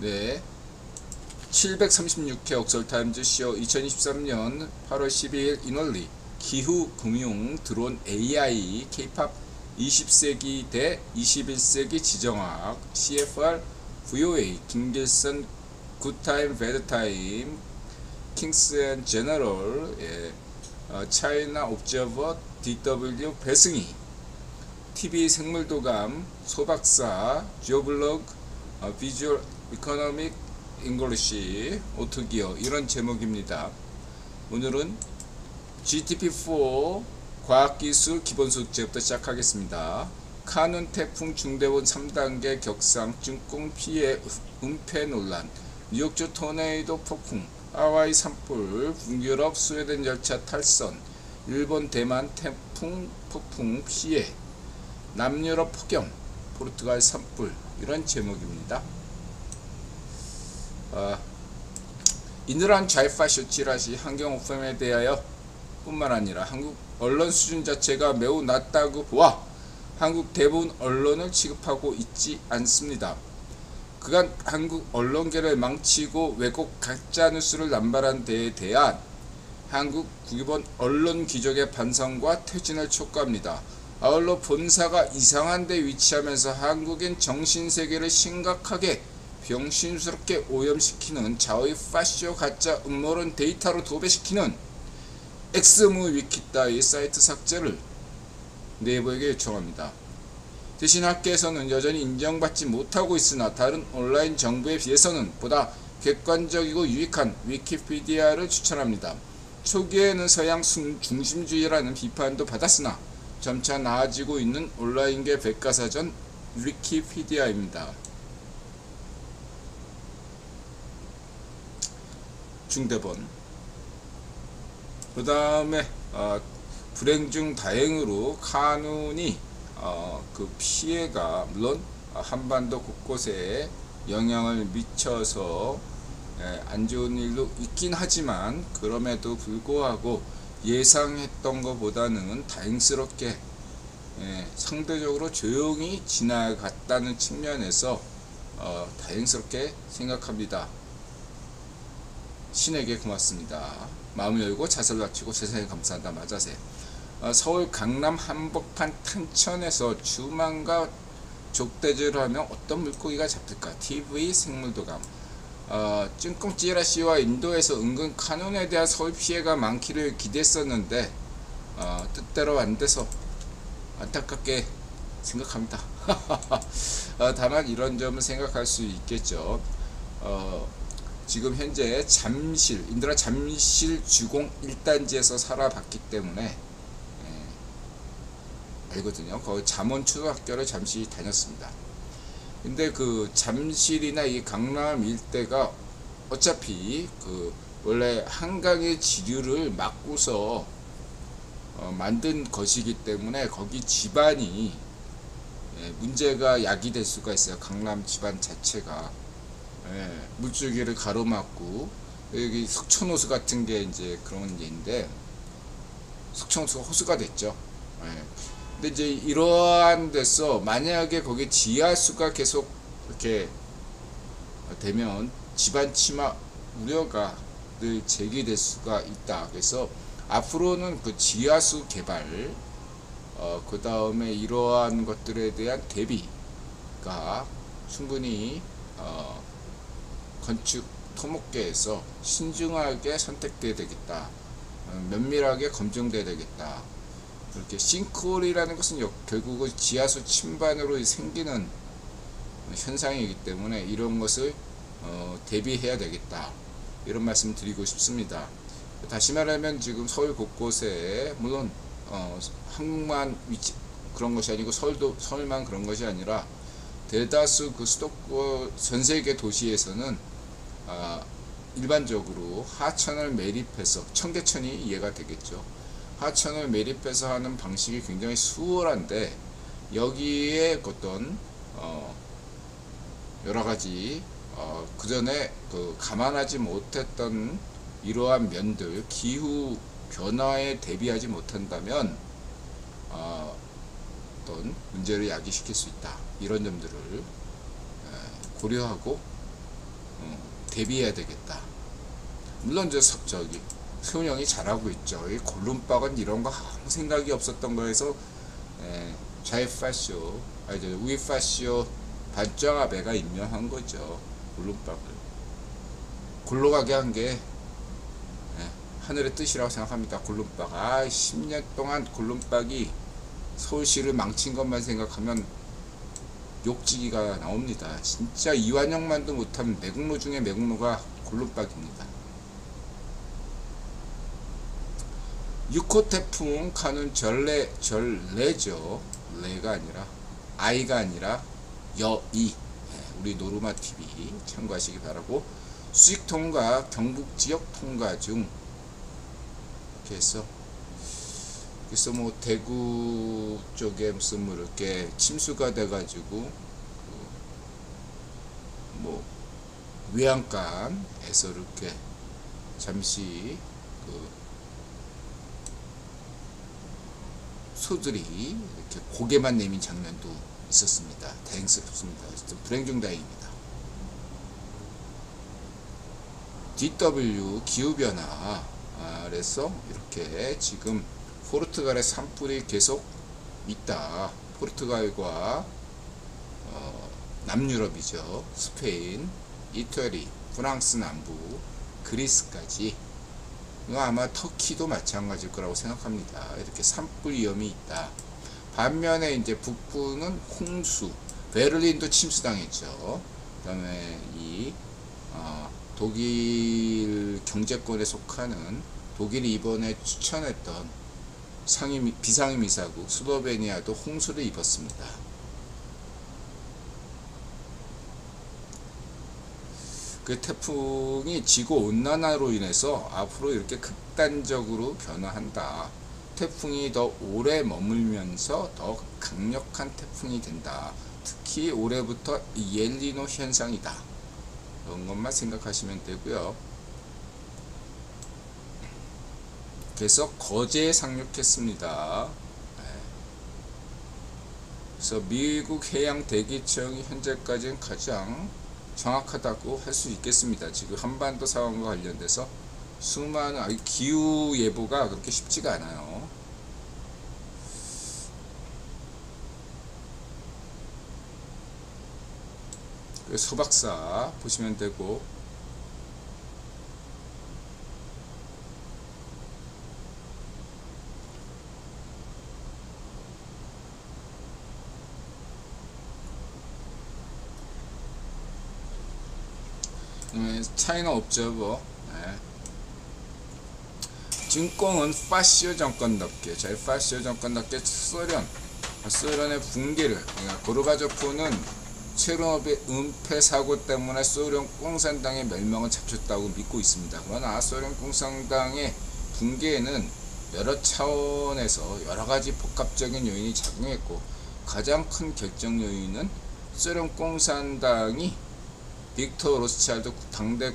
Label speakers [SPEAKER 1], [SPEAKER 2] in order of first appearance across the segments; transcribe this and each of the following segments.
[SPEAKER 1] 네, 736회 옥설타임즈 쇼 2023년 8월 12일 인원리 기후, 금융, 드론, AI, K-팝 20세기 대 21세기 지정학, CFR, VOA, 김길선, 굿타임, 배드타임, 킹스 앤 제너럴, 차이나 옵저버, DW, 배승희, TV 생물도감, 소박사, 지오블로그, 비주얼 이코노믹 잉글리시, 오토기어, 이런 제목입니다. 오늘은 GTP4 과학기술 기본소득제부터 시작하겠습니다. 카눈 태풍 중대본 3단계 격상, 증공 피해 은폐 논란, 뉴욕주 토네이도 폭풍, 하와이 산불, 북유럽 스웨덴 열차 탈선, 일본 대만 태풍 폭풍 피해, 남유럽 폭염, 포르투갈 산불, 이런 제목입니다. 이늘한 좌익파쇼 찌라시 환경 오염에 대하여 뿐만 아니라 한국 언론 수준 자체가 매우 낮다고 보아 한국 대부분 언론을 취급하고 있지 않습니다. 그간 한국 언론계를 망치고 왜곡 가짜뉴스를 남발한 데에 대한 한국 기본 언론 귀족의 반성과 퇴진을 촉구합니다. 아울러 본사가 이상한 데 위치하면서 한국인 정신세계를 심각하게 병신스럽게 오염시키는 좌의 파쇼 가짜 음모론 데이터로 도배시키는 엑스무 위키 따위 사이트 삭제를 네이버에게 요청합니다. 대신 학계에서는 여전히 인정받지 못하고 있으나 다른 온라인 정보에 비해서는 보다 객관적이고 유익한 위키피디아를 추천합니다. 초기에는 서양 중심주의라는 비판도 받았으나 점차 나아지고 있는 온라인계 백과사전 위키피디아입니다. 중대본. 그 다음에 불행 중 다행으로 카눈이 그 피해가 물론 한반도 곳곳에 영향을 미쳐서 안 좋은 일도 있긴 하지만 그럼에도 불구하고 예상했던 것보다는 다행스럽게 상대적으로 조용히 지나갔다는 측면에서 다행스럽게 생각합니다. 신에게 고맙습니다. 마음을 열고 자세를 낮추고 세상에 감사한다. 맞아세. 서울 강남 한복판 탄천에서 주만과 족대지를 하면 어떤 물고기가 잡힐까? TV 생물도감. ጭnkung 찌라시와 인도에서 은근 카눈에 대한 서울 피해가 많기를 기대했었는데 뜻대로 안 돼서 안타깝게 생각합니다. 다만 이런 점을 생각할 수 있겠죠. 지금 현재 인드라 잠실 주공 1단지에서 살아봤기 때문에 알거든요. 거기 잠원 초등학교를 잠시 다녔습니다. 근데 그 잠실이나 이 강남 일대가 어차피 그 원래 한강의 지류를 막고서 만든 것이기 때문에 거기 집안이 문제가 야기될 수가 있어요. 강남 집안 자체가. 물줄기를 가로막고 여기 석촌호수 같은 게 이제 그런 예인데 석촌호수가 호수가 됐죠. 근데 이제 이러한 데서 만약에 거기 지하수가 계속 이렇게 되면 집안 침하 우려가 늘 제기될 수가 있다. 그래서 앞으로는 그 지하수 개발, 그 다음에 이러한 것들에 대한 대비가 충분히 건축 토목계에서 신중하게 선택돼야 되겠다. 면밀하게 검증돼야 되겠다. 이렇게 싱크홀이라는 것은 결국은 지하수 침반으로 생기는 현상이기 때문에 이런 것을 대비해야 되겠다. 이런 말씀 드리고 싶습니다. 다시 말하면 지금 서울 곳곳에 물론 한국만 그런 것이 아니고 서울만 그런 것이 아니라 대다수 그 수도권 전세계 도시에서는 일반적으로 하천을 매립해서 청계천이 이해가 되겠죠. 하천을 매립해서 하는 방식이 굉장히 수월한데 여기에 어떤 여러가지 그 전에 감안하지 못했던 이러한 면들, 기후 변화에 대비하지 못한다면 어떤 문제를 야기시킬 수 있다. 이런 점들을 고려하고 대비해야 되겠다. 물론 저기 세훈 형이 잘하고 있죠. 이 골룸박은 이런 거 아무 생각이 없었던 거에서 좌이파쇼, 우이파쇼 반정아배가 임명한 거죠. 골룸박을 골로 가게 한 게 하늘의 뜻이라고 생각합니다. 골룸박. 10년 동안 골룸박이 서울시를 망친 것만 생각하면 욕지기가 나옵니다. 진짜 이완영만도 못한 매국노 중에 매국노가 골룸박입니다. 6호 태풍 가는 전래죠. 레가 아니라 아이가 아니라 여이. 우리 노르마 TV 참고하시기 바라고. 수직 통과, 경북 지역 통과 중 이렇게 해서 그래서 뭐 대구 쪽에 무슨 뭐 이렇게 침수가 돼가지고 뭐 외양간에서 이렇게 잠시 소들이 이렇게 고개만 내민 장면도 있었습니다. 다행스럽습니다. 불행 중 다행입니다. DW 기후변화 그래서 이렇게 지금 포르투갈의 산불이 계속 있다. 포르투갈과 남유럽이죠. 스페인, 이태리, 프랑스 남부, 그리스까지. 아마 터키도 마찬가지일 거라고 생각합니다. 이렇게 산불 위험이 있다. 반면에 이제 북부는 홍수, 베를린도 침수당했죠. 그 다음에 이 독일 경제권에 속하는 독일이 이번에 추천했던 비상임이사국 슬로베니아도 홍수를 입었습니다. 그 태풍이 지구온난화로 인해서 앞으로 이렇게 극단적으로 변화한다. 태풍이 더 오래 머물면서 더 강력한 태풍이 된다. 특히 올해부터 엘니노 현상이다. 그런 것만 생각하시면 되고요. 그래서 거제에 상륙했습니다. 그래서 미국 해양대기청이 현재까지는 가장 정확하다고 할 수 있겠습니다. 지금 한반도 상황과 관련돼서 수많은 기후 예보가 그렇게 쉽지가 않아요. 소박사 보시면 되고, 차이나 옵저버. 진공은 파시오 정권답게, 파시오 정권답게 소련의 붕괴를, 그러니까 고르바초프는 체르노빌 은폐 사고 때문에 소련 공산당의 멸망을 잡혔다고 믿고 있습니다. 그러나 소련 공산당의 붕괴에는 여러 차원에서 여러가지 복합적인 요인이 작용했고, 가장 큰 결정 요인은 소련 공산당이 빅터 로스차일드 당대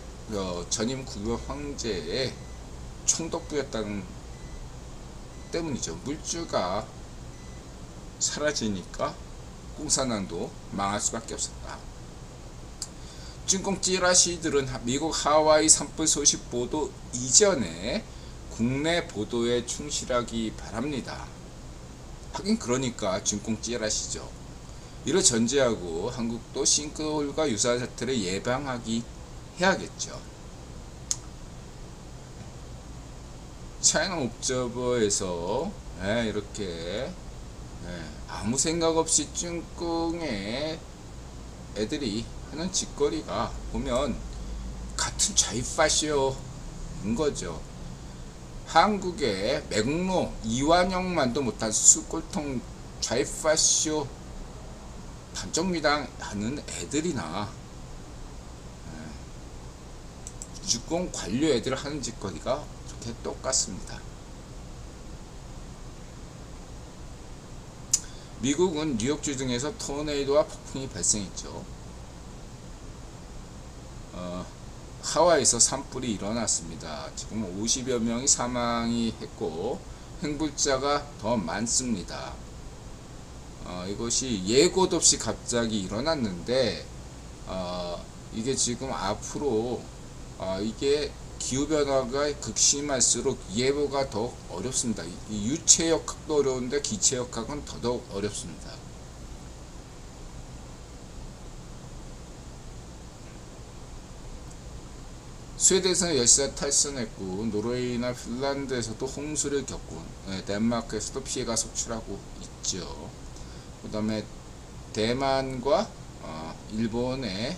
[SPEAKER 1] 전임 국유 황제의 총독부였다는 때문이죠. 물주가 사라지니까 공산당도 망할 수밖에 없었다. 진공 찌라시들은 미국 하와이 산불 소식 보도 이전에 국내 보도에 충실하기 바랍니다. 하긴 그러니까 진공 찌라시죠. 이를 전제하고 한국도 싱크홀과 유사한 사태를 예방하기 해야겠죠. 차이나 옵저버에서 이렇게 아무 생각 없이 ጭን꽁에 애들이 하는 짓거리가 보면 같은 좌이파쇼인 거죠. 한국의 맥로 이완영만도 못한 수꼴통 좌이파쇼 반정미당 하는 애들이나 주공 관료 애들 하는 짓거리가 이렇게 똑같습니다. 미국은 뉴욕주 등에서 토네이도와 폭풍이 발생했죠. 하와이에서 산불이 일어났습니다. 지금 50여 명이 사망이 했고 행불자가 더 많습니다. 이것이 예고도 없이 갑자기 일어났는데 이게 지금 앞으로 이게 기후변화가 극심할수록 예보가 더 어렵습니다. 이 유체역학도 어려운데 기체역학은 더더욱 어렵습니다. 스웨덴에서는 열사 탈선했고, 노르웨이나 핀란드에서도 홍수를 겪고, 덴마크에서도 피해가 속출하고 있죠. 그 다음에 대만과 일본의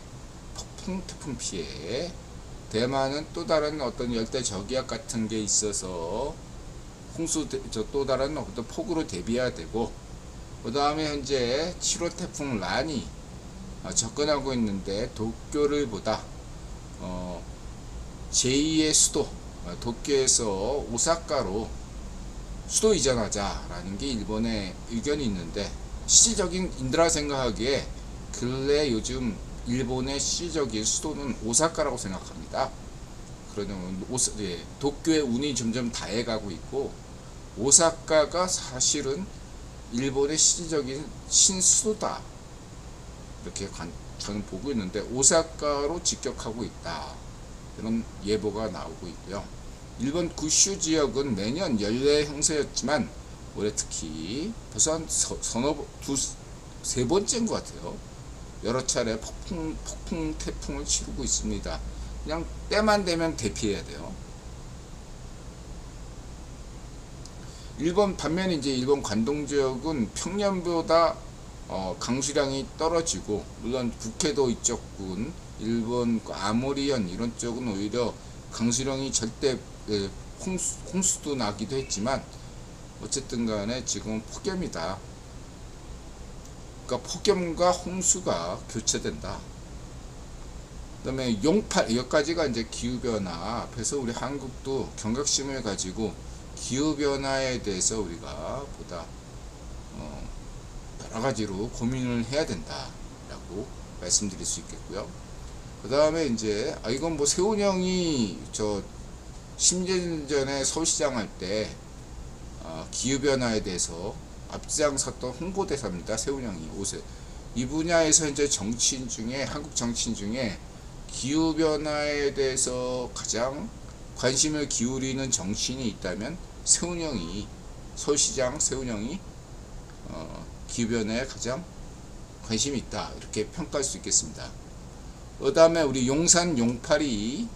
[SPEAKER 1] 폭풍 태풍 피해. 대만은 또 다른 어떤 열대 저기압 같은 게 있어서 홍수 또 다른 어떤 폭우로 대비해야 되고, 그 다음에 현재 7호 태풍 란이 접근하고 있는데 도쿄를 보다 제2의 수도 도쿄에서 오사카로 수도 이전하자라는 게 일본의 의견이 있는데, 실질적인 인드라 생각하기에 근래 요즘 일본의 실질적인 수도는 오사카라고 생각합니다. 그러면 도쿄의 운이 점점 다해가고 있고, 오사카가 사실은 일본의 실질적인 신수도다, 이렇게 저는 보고 있는데 오사카로 직격하고 있다, 이런 예보가 나오고 있고요. 일본 구슈 지역은 매년 연례 형세였지만 올해 특히 벌써 한 세 번째인 것 같아요. 여러 차례 폭풍 태풍을 치르고 있습니다. 그냥 때만 되면 대피해야 돼요. 반면에 이제 일본 관동 지역은 평년보다 강수량이 떨어지고, 물론 북해도 이쪽군 일본 아모리현 이런 쪽은 오히려 강수량이 절대 홍수도 나기도 했지만 어쨌든 간에 지금은 폭염이다. 그러니까 폭염과 홍수가 교차된다. 그 다음에 용팔, 여기까지가 이제 기후변화 앞에서 우리 한국도 경각심을 가지고 기후변화에 대해서 우리가 보다 여러 가지로 고민을 해야 된다라고 말씀드릴 수 있겠고요. 그 다음에 이제 이건 뭐 세훈형이 저 10년 전에 서울시장 할 때 기후변화에 대해서 앞장섰던 홍보대사입니다. 세훈형이 이 분야에서 현재 정치인 중에, 한국 정치인 중에 기후변화에 대해서 가장 관심을 기울이는 정치인이 있다면 서울시장 세훈형이 기후변화에 가장 관심이 있다, 이렇게 평가할 수 있겠습니다. 그 다음에 우리 용산 용팔이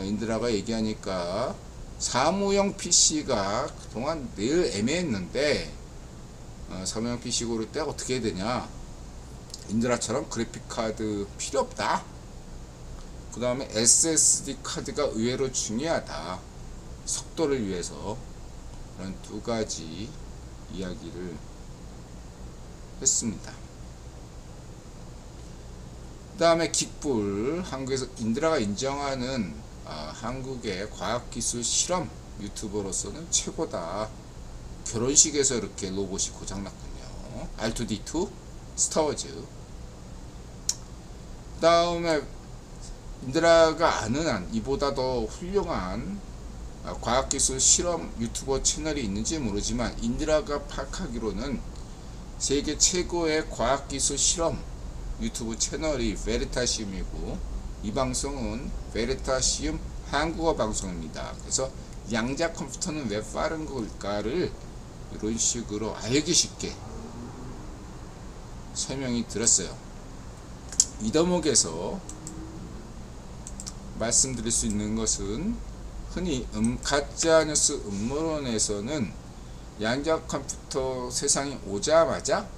[SPEAKER 1] 인드라가 얘기하니까 사무용 PC가 그동안 늘 애매했는데 사무용 PC 고를 때 어떻게 해야 되냐, 인드라처럼 그래픽카드 필요 없다. 그 다음에 SSD 카드가 의외로 중요하다, 속도를 위해서. 그런 두 가지 이야기를 했습니다. 그 다음에 긱불, 한국에서 인드라가 인정하는 한국의 과학기술 실험 유튜버로서는 최고다. 결혼식에서 이렇게 로봇이 고장났군요. R2D2 스타워즈. 그 다음에 인드라가 아는 한 이보다 더 훌륭한 과학기술 실험 유튜버 채널이 있는지 모르지만, 인드라가 파악하기로는 세계 최고의 과학기술 실험 유튜브 채널이 베리타시움이고, 이 방송은 베리타시움 한국어 방송입니다. 그래서 양자 컴퓨터는 왜 빠른 걸까를 이런 식으로 알기 쉽게 설명이 들었어요. 이 대목에서 말씀드릴 수 있는 것은, 흔히 가짜뉴스 음모론에서는 양자 컴퓨터 세상이 오자마자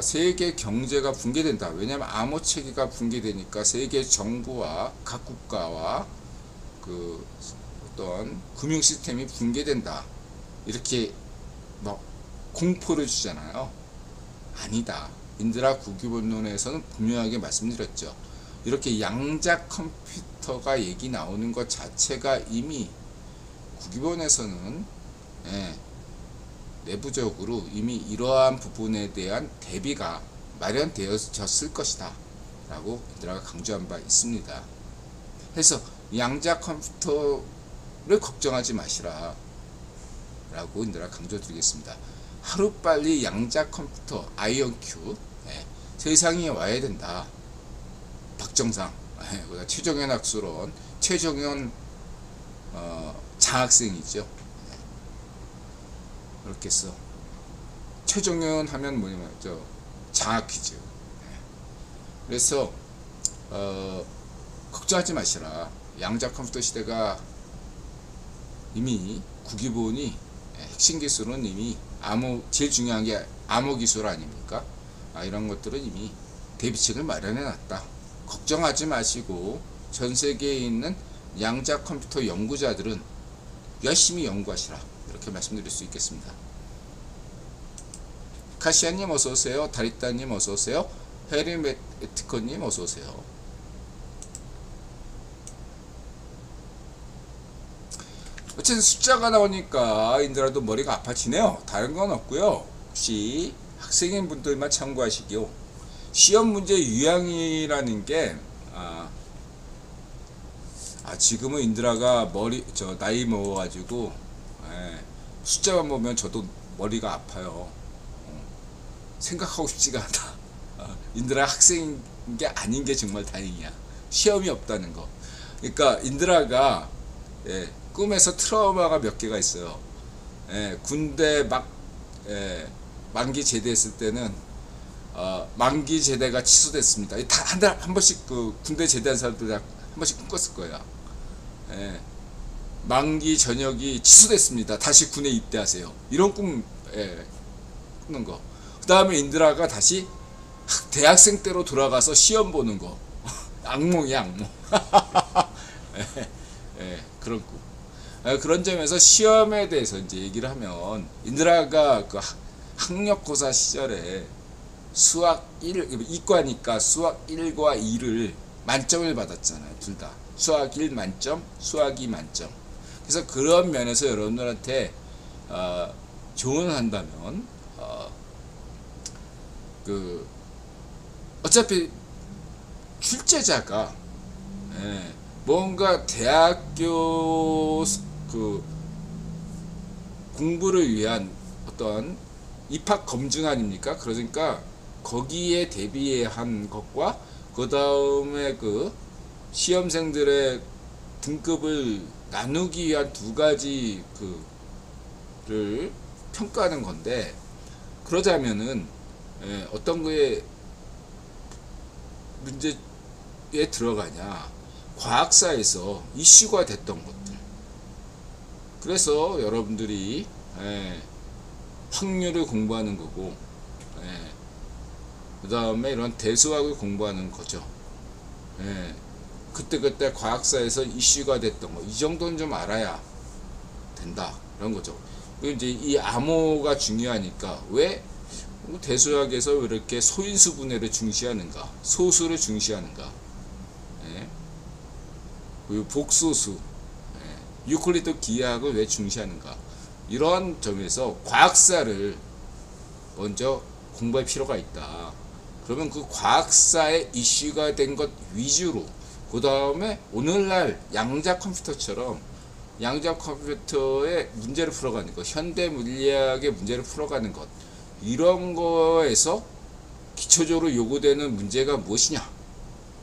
[SPEAKER 1] 세계 경제가 붕괴된다. 왜냐하면 암호 체계가 붕괴되니까 세계 정부와 각 국가와 그 어떤 금융 시스템이 붕괴된다, 이렇게 막 공포를 주잖아요. 아니다. 인드라 구기본론에서는 분명하게 말씀드렸죠. 이렇게 양자 컴퓨터가 얘기 나오는 것 자체가 이미 구기본에서는 내부적으로 이미 이러한 부분에 대한 대비가 마련되어졌을 것이다 라고 인드라가 강조한 바 있습니다. 그래서 양자 컴퓨터를 걱정하지 마시라 라고 인드라 강조드리겠습니다. 하루빨리 양자 컴퓨터 IonQ 세상에 와야 된다. 박정상, 최정현 학술원, 최정현 장학생이죠. 그렇게 해서 최정현 하면 뭐냐면 장학 퀴즈. 그래서 걱정하지 마시라. 양자 컴퓨터 시대가 이미 구기본이 핵심 기술은 이미 제일 중요한 게 암호 기술 아닙니까? 이런 것들은 이미 대비책을 마련해 놨다. 걱정하지 마시고 전 세계에 있는 양자 컴퓨터 연구자들은 열심히 연구하시라. 이렇게 말씀드릴 수 있겠습니다. 카시아님 어서오세요. 다리따님 어서오세요. 헤리메티커님 어서오세요. 어쨌든 숫자가 나오니까 인더라도 머리가 아파지네요. 다른 건 없고요. 혹시 학생인 분들만 참고하시기요. 시험 문제 유형이라는 게 지금은 인드라가 나이 먹어가지고 숫자만 보면 저도 머리가 아파요. 생각하고 싶지가 않다. 인드라 학생인 게 아닌 게 정말 다행이야. 시험이 없다는 거. 그러니까 인드라가 꿈에서 트라우마가 몇 개가 있어요. 군대 만기 제대했을 때는 만기 제대가 취소됐습니다. 다 한 번씩 그 군대 제대한 사람들 한 번씩 꿈꿨을 거야. 만기 전역이 취소됐습니다. 다시 군에 입대하세요. 이런 꿈 꾸는 거. 그 다음에 인드라가 다시 대학생 때로 돌아가서 시험 보는 거. 악몽이야, 악몽. 그런 꿈. 그런 점에서 시험에 대해서 이제 얘기를 하면 인드라가 그 학력고사 시절에 수학 1, 이과니까 수학 1과 2를 만점을 받았잖아요. 둘 다. 수학 1 만점, 수학 2 만점. 그래서 그런 면에서 여러분들한테 조언한다면 어차피 출제자가 뭔가 대학교 공부를 위한 어떤 입학 검증 아닙니까? 그러니까 거기에 대비한 것과 그 다음에 그 시험생들의 등급을 나누기 위한 두 가지 를 평가하는 건데, 그러자면은 어떤 거에 문제에 들어가냐, 과학사에서 이슈가 됐던 것들. 그래서 여러분들이 확률을 공부하는 거고, 그 다음에 이런 대수학을 공부하는 거죠. 그때 과학사에서 이슈가 됐던 거, 이 정도는 좀 알아야 된다, 이런 거죠. 그리고 이제 이 암호가 중요하니까 왜 대수학에서 왜 이렇게 소인수 분해를 중시하는가, 소수를 중시하는가, 그리고 복소수, 유클리드 기하학을 왜 중시하는가, 이러한 점에서 과학사를 먼저 공부할 필요가 있다. 그러면 그 과학사의 이슈가 된 것 위주로, 그 다음에 오늘날 양자 컴퓨터처럼 양자 컴퓨터의 문제를 풀어가는 것, 현대 물리학의 문제를 풀어가는 것, 이런 거에서 기초적으로 요구되는 문제가 무엇이냐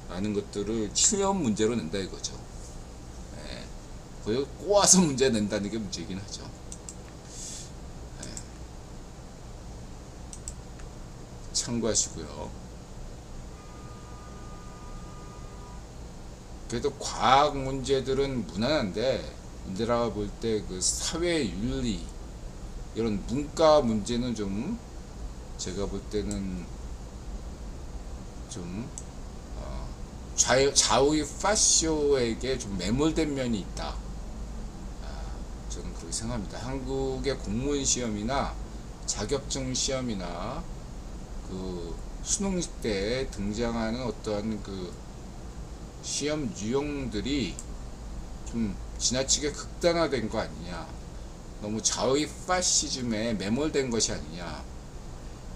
[SPEAKER 1] 라는 것들을 실험 문제로 낸다 이거죠. 거기 꼬아서 문제 낸다는 게 문제이긴 하죠. 참고하시고요. 그래도 과학 문제들은 무난한데, 인드라가 볼 때 그 사회 윤리, 이런 문과 문제는 좀 제가 볼 때는 좀 좌우의 파쇼에게 좀 매몰된 면이 있다. 저는 그렇게 생각합니다. 한국의 공무원 시험이나 자격증 시험이나 그 수능 때 등장하는 어떠한 그 시험 유형들이 좀 지나치게 극단화된 거 아니냐, 너무 좌의 파시즘에 매몰된 것이 아니냐,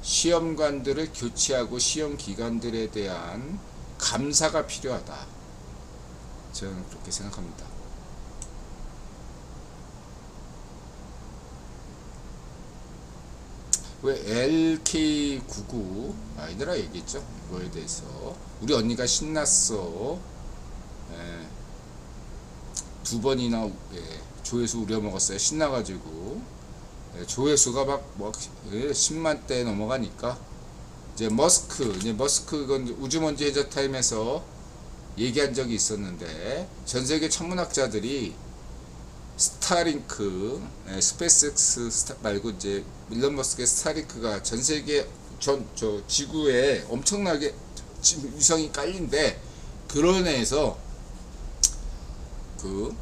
[SPEAKER 1] 시험관들을 교체하고 시험 기관들에 대한 감사가 필요하다. 저는 그렇게 생각합니다. 왜 LK99 이들아 얘기했죠. 이거에 대해서 우리 언니가 신났어. 예, 두 번이나 조회수 우려먹었어요. 신나가지고 조회수가 막뭐 10만대 넘어가니까 이제 머스크 이건 우주먼지 해저 타임에서 얘기한 적이 있었는데 전세계 천문학자들이 스타링크, 스페이스X 말고 이제 일론 머스크의 스타링크가 전세계 저 지구에 엄청나게 위성이 깔린데 그런 애에서 그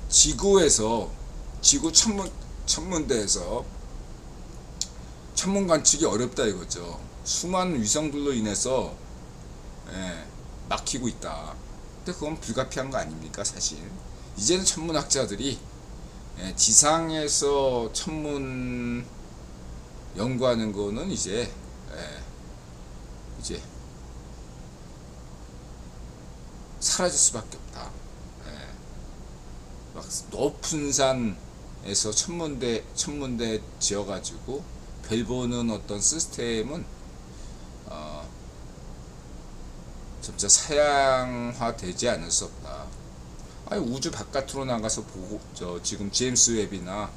[SPEAKER 1] 지구에서 지구 천문대에서 천문 관측이 어렵다 이거죠. 수많은 위성들로 인해서 막히고 있다. 근데 그건 불가피한 거 아닙니까 사실. 이제는 천문학자들이 지상에서 천문 연구하는 거는 이제 사라질 수밖에 없다. 막 높은 산에서 천문대 지어가지고 별 보는 어떤 시스템은 점차 사양화되지 않을 수 없다. 우주 바깥으로 나가서 보고 지금 제임스 웹이나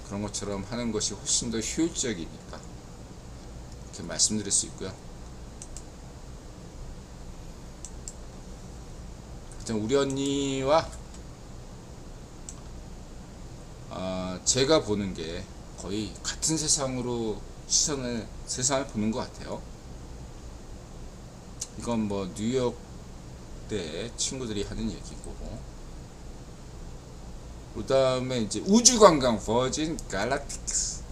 [SPEAKER 1] 그런 것처럼 하는 것이 훨씬 더 효율적이니까 이렇게 말씀드릴 수 있고요. 일단 우리 언니와 제가 보는 게 거의 같은 세상을 보는 것 같아요. 이건 뭐 뉴욕 때 친구들이 하는 얘기고, 그 다음에 이제 우주관광 버진 갈락틱스.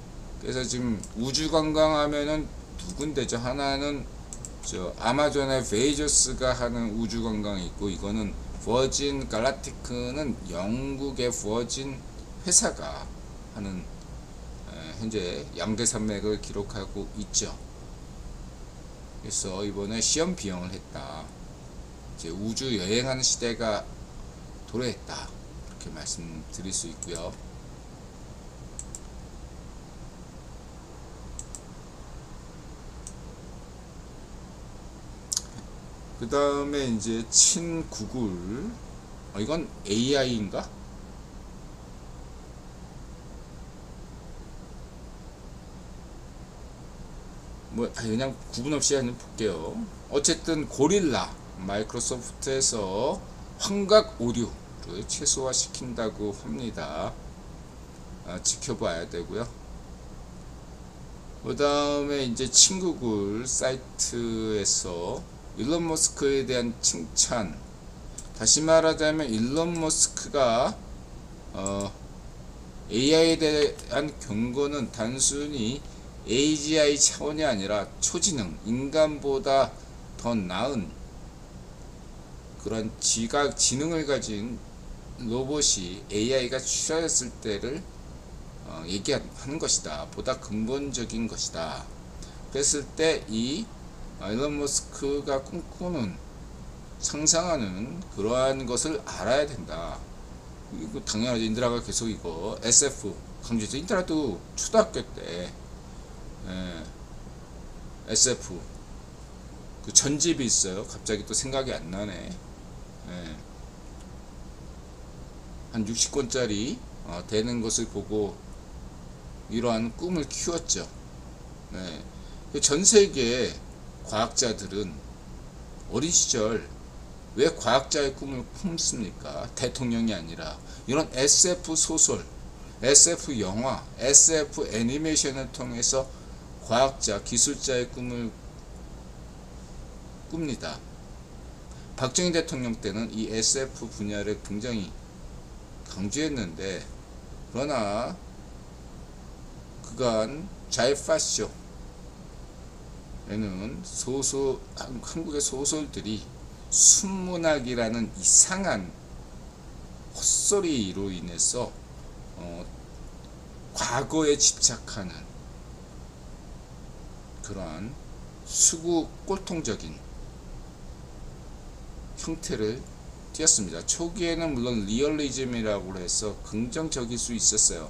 [SPEAKER 1] 그래서 지금 우주관광하면은 두 군데죠. 하나는 아마존의 베이조스가 하는 우주관광이 있고, 이거는 버진 갈락티크는 영국의 버진 회사가 하는 현재 양대산맥을 기록하고 있죠. 그래서 이번에 시험 비용을 했다. 이제 우주 여행하는 시대가 도래했다. 이렇게 말씀드릴 수 있고요. 그 다음에 이제 친구글. 이건 AI인가? 그냥 구분 없이 한번 볼게요. 어쨌든 고릴라 마이크로소프트에서 환각 오류를 최소화시킨다고 합니다. 지켜봐야 되고요. 그 다음에 이제 친구글 사이트에서 일론 머스크에 대한 칭찬. 다시 말하자면 일론 머스크가 AI에 대한 경고는 단순히 AGI 차원이 아니라 초지능, 인간보다 더 나은 그런 지능을 가진 로봇이 AI가 출현했을 때를 얘기하는 것이다. 보다 근본적인 것이다. 그랬을 때 이 일론 머스크가 꿈꾸는 상상하는 그러한 것을 알아야 된다. 이거 당연하죠. 인드라가 계속 이거 SF 강조해서, 인드라도 초등학교 때 SF 그 전집이 있어요. 갑자기 또 생각이 안 나네. 한 60권짜리 되는 것을 보고 이러한 꿈을 키웠죠. 전 세계 과학자들은 어린 시절 왜 과학자의 꿈을 품습니까? 대통령이 아니라 이런 SF 소설, SF 영화, SF 애니메이션을 통해서 과학자, 기술자의 꿈을 꿉니다. 박정희 대통령 때는 이 SF 분야를 굉장히 강조했는데, 그러나 그간 자이파쇼에는 한국의 소설들이 순문학이라는 이상한 헛소리로 인해서 과거에 집착하는 그러한 수구 꼴통적인 형태를 띄었습니다. 초기에는 물론 리얼리즘이라고 해서 긍정적일 수 있었어요.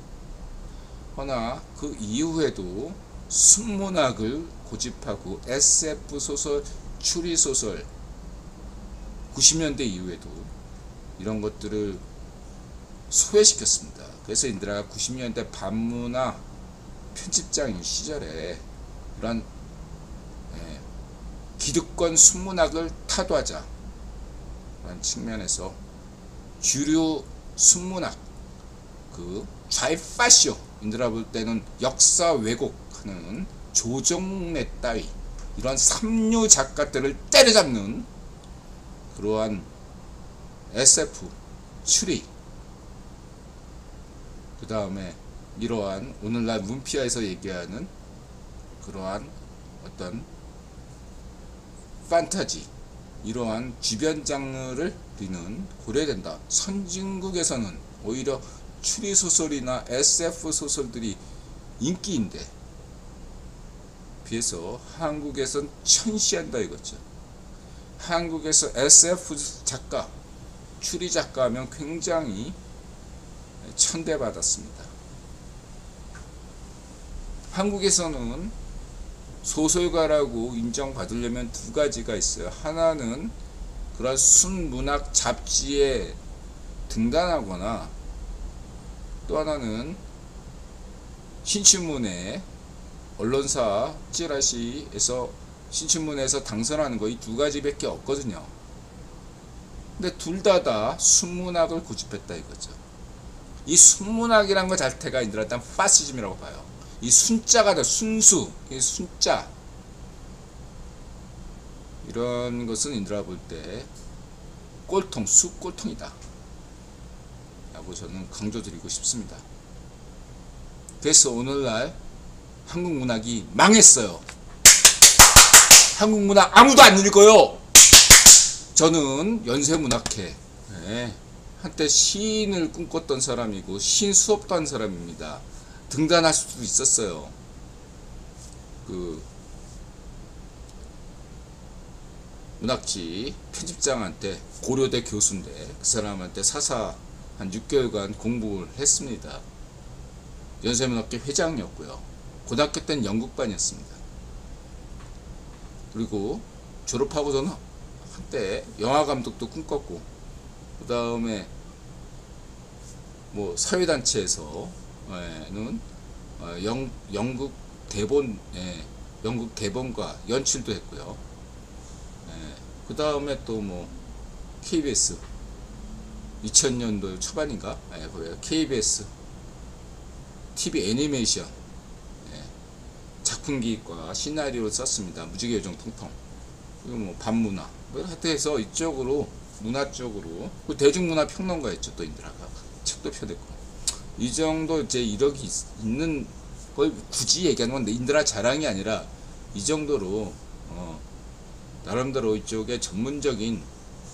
[SPEAKER 1] 허나 그 이후에도 순문학을 고집하고 SF 소설, 추리소설 90년대 이후에도 이런 것들을 소외시켰습니다. 그래서 인드라가 90년대 반문화 편집장인 시절에 이런 기득권 순문학을 타도하자 라는 측면에서 주류 순문학 그 좌파쇼 인드라 볼 때는 역사 왜곡하는 조정래 따위 이런 삼류 작가들을 때려잡는 그러한 SF 추리 그 다음에 이러한 오늘날 문피아에서 얘기하는 그러한 어떤 판타지 이러한 주변 장르를 우리는 고려된다. 선진국에서는 오히려 추리소설이나 SF 소설들이 인기인데 비해서 한국에선 천시한다 이거죠. 한국에서 SF 작가, 추리 작가 하면 굉장히 천대받았습니다. 한국에서는 소설가라고 인정받으려면 두 가지가 있어요. 하나는 그런 순문학 잡지에 등단하거나 또 하나는 신춘문예 언론사 찌라시에서 신춘문예에서 당선하는 거 이 두 가지밖에 없거든요. 근데 둘 다 순문학을 고집했다 이거죠. 이 순문학이란 것 자체가 일단 파시즘이라고 봐요. 이 순자가 더 순수, 이 순자 이런 것은 인드라 볼 때 꼴통, 수꼴통이다 라고 저는 강조드리고 싶습니다. 그래서 오늘날 한국 문학이 망했어요. 한국 문학 아무도 안 읽어요. 저는 연세문학회 한때 시인을 꿈꿨던 사람이고 시인 수업도 한 사람입니다. 등단할 수도 있었어요. 그 문학지 편집장한테 고려대 교수인데 그 사람한테 사사 한 6개월간 공부를 했습니다. 연세문학회 회장이었고요. 고등학교 때는 연극반이었습니다. 그리고 졸업하고 저는 한때 영화감독도 꿈꿨고 그 다음에 뭐 사회단체에서는 연극 대본, 연극 대본과 연출도 했고요. 그 다음에 또 뭐 KBS 2000년도 초반인가 KBS TV 애니메이션 작품기획과 시나리오를 썼습니다. 무지개 요정 통통 그리고 뭐 반문화 뭐 하여튼 해서 이쪽으로 문화 쪽으로 그 대중문화 평론가였죠. 또 인드라가 책도 펴냈고 이 정도 이제 이력이 있는 걸 굳이 얘기하는 건데 인드라 자랑이 아니라 이 정도로 나름대로 이쪽에 전문적인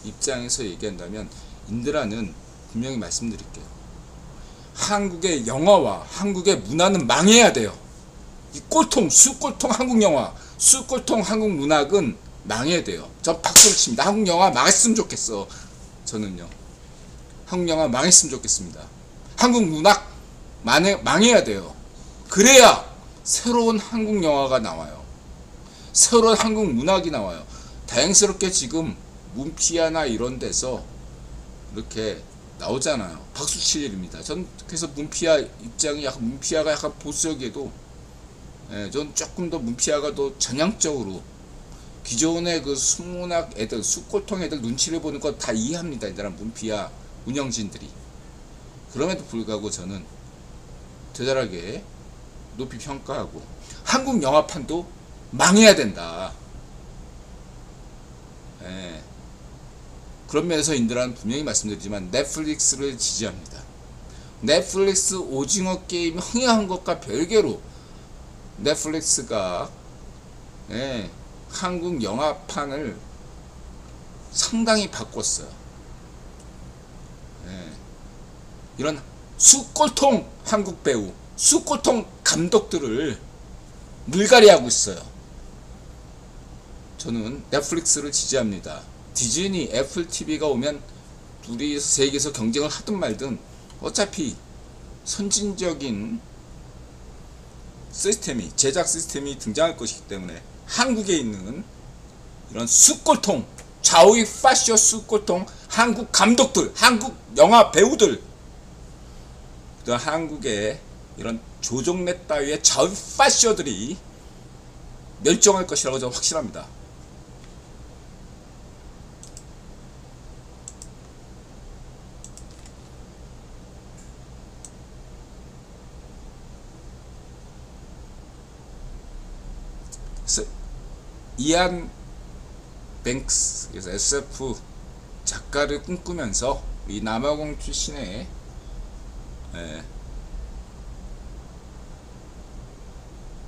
[SPEAKER 1] 입장에서 얘기한다면 인드라는 분명히 말씀드릴게요. 한국의 영화와 한국의 문화는 망해야 돼요. 이 꼴통, 수꼴통 한국 영화, 수꼴통 한국 문학은 망해야 돼요. 전 박수를 칩니다. 한국 영화 망했으면 좋겠어. 저는요. 한국 영화 망했으면 좋겠습니다. 한국 문학 망해야 돼요. 그래야 새로운 한국 영화가 나와요. 새로운 한국 문학이 나와요. 다행스럽게 지금 문피아나 이런 데서 이렇게 나오잖아요. 박수 칠 일입니다. 전 그래서 문피아 입장이 문피아가 약간 보수적이어도 전 조금 더 문피아가 더 전향적으로 기존의 그 순문학 애들, 수꼴통 애들 눈치를 보는 거 다 이해합니다. 이들은 문피아 운영진들이. 그럼에도 불구하고 저는 대단하게 높이 평가하고 한국 영화판도 망해야 된다. 그런 면에서 인드라는 분명히 말씀드리지만 넷플릭스를 지지합니다. 넷플릭스 오징어 게임 흥행한 것과 별개로 넷플릭스가 한국 영화판을 상당히 바꿨어요. 이런 수꼴통 한국 배우, 수꼴통 감독들을 물갈이하고 있어요. 저는 넷플릭스를 지지합니다. 디즈니, 애플 TV가 오면 둘이 세계에서 경쟁을 하든 말든 어차피 선진적인 시스템이, 제작 시스템이 등장할 것이기 때문에 한국에 있는 이런 숯골통, 좌우의 파쇼 숯골통, 한국 감독들, 한국 영화 배우들, 한국의 이런 조종래 따위의 좌우 파쇼들이 멸종할 것이라고 저는 확신합니다. 이안 뱅크스, 그래서 SF 작가를 꿈꾸면서 이 남아공 출신의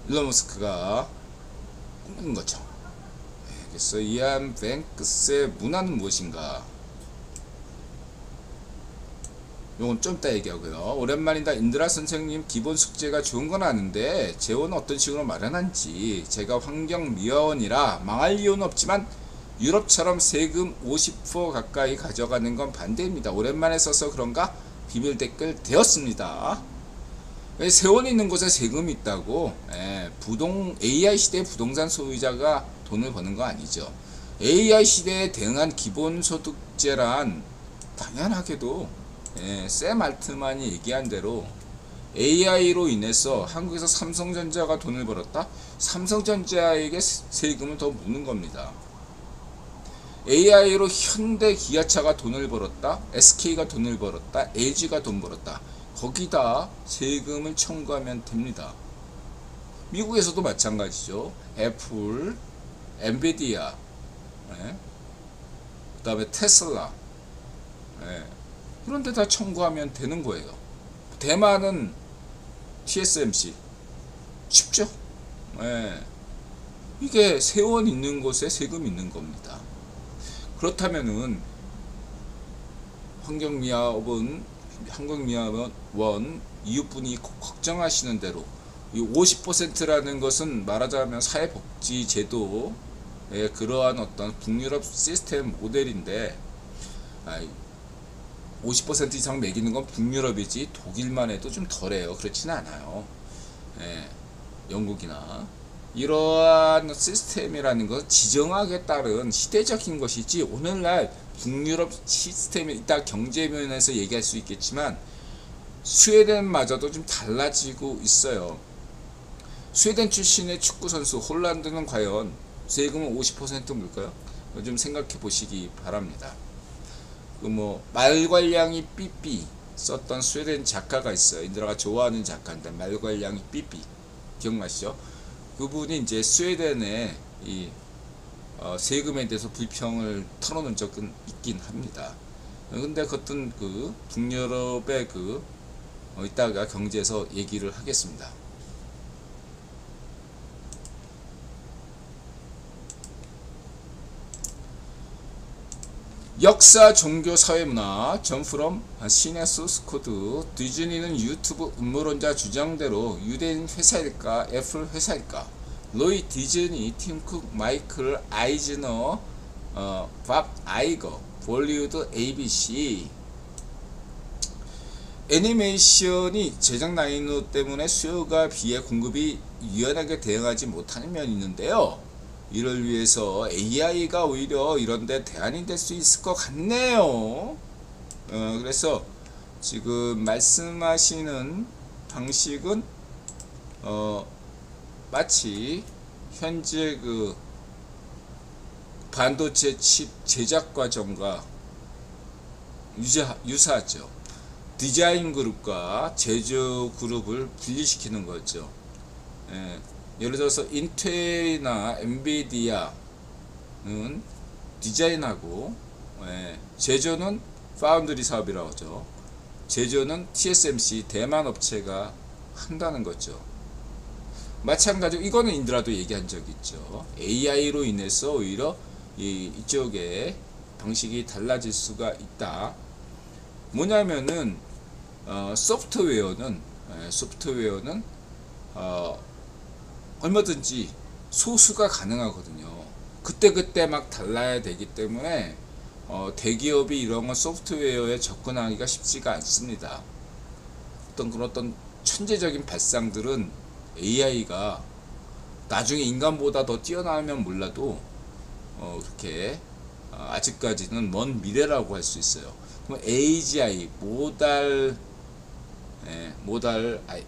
[SPEAKER 1] 일론 머스크가 꿈꾼 거죠. 그래서 이안 뱅크스의 문화는 무엇인가? 요건 좀 이따 얘기하고요. 오랜만이다. 인드라 선생님 기본 숙제가 좋은 건 아는데 재원은 어떤 식으로 마련한지. 제가 환경미화원이라 망할 이유는 없지만 유럽처럼 세금 50% 가까이 가져가는 건 반대입니다. 오랜만에 써서 그런가 비밀 댓글 되었습니다. 세원 있는 곳에 세금이 있다고 AI 시대 부동산 소유자가 돈을 버는 거 아니죠. AI 시대에 대응한 기본소득제란 당연하게도 샘 알트만이 얘기한 대로 AI로 인해서 한국에서 삼성전자가 돈을 벌었다? 삼성전자에게 세금을 더 묻는 겁니다. AI로 현대 기아차가 돈을 벌었다? SK가 돈을 벌었다? LG가 돈 벌었다? 거기다 세금을 청구하면 됩니다. 미국에서도 마찬가지죠. 애플, 엔비디아, 그 다음에 테슬라, 그런데 다 청구하면 되는 거예요. 대만은 TSMC 쉽죠. 이게 세원 있는 곳에 세금 있는 겁니다. 그렇다면은 환경미화원 이웃분이 걱정하시는 대로 이 50%라는 것은 말하자면 사회복지제도의 그러한 어떤 북유럽 시스템 모델인데 50% 이상 매기는 건 북유럽이지 독일만 해도 좀 덜해요. 그렇지는 않아요. 영국이나 이러한 시스템이라는 건 지정학에 따른 시대적인 것이지 오늘날 북유럽 시스템이 이따 경제 면에서 얘기할 수 있겠지만 스웨덴마저도 좀 달라지고 있어요. 스웨덴 출신의 축구선수 홀란드는 과연 세금은 50% 물까요? 좀 생각해 보시기 바랍니다. 말괄량이 삐삐 썼던 스웨덴 작가가 있어요. 인드라가 좋아하는 작가인데 말괄량이 삐삐 기억나시죠? 그분이 이제 스웨덴의 이 세금에 대해서 불평을 털어놓은 적은 있긴 합니다. 근데 어떤 그 북유럽의 이따가 경제에서 얘기를 하겠습니다. 역사, 종교, 사회문화, 점프롬, 신의 소스코드. 디즈니는 유튜브 음모론자 주장대로 유대인 회사일까, 애플 회사일까? 로이 디즈니, 팀 쿡, 마이클 아이즈너, 밥 아이거, 볼리우드 ABC. 애니메이션이 제작 난이도 때문에 수요가 비해 공급이 유연하게 대응하지 못하는 면이 있는데요. 이를 위해서 AI가 오히려 이런데 대안이 될 수 있을 것 같네요. 그래서 지금 말씀하시는 방식은 마치 현재 그 반도체 칩 제작 과정과 유사하죠. 디자인 그룹과 제조 그룹을 분리시키는 거죠. 예를 들어서 인텔이나 엔비디아는 디자인하고 제조는 파운드리 사업이라고 하죠. 제조는 TSMC 대만 업체가 한다는 거죠. 마찬가지로 이거는 인드라도 얘기한 적 있죠. AI로 인해서 오히려 이쪽에 방식이 달라질 수가 있다. 뭐냐면은 소프트웨어는 얼마든지 소수가 가능하거든요. 그때 막 달라야 되기 때문에 대기업이 이런 건 소프트웨어에 접근하기가 쉽지가 않습니다. 어떤 천재적인 발상들은 AI가 나중에 인간보다 더 뛰어나면 몰라도 그렇게 아직까지는 먼 미래라고 할 수 있어요. 그럼 AGI, 모달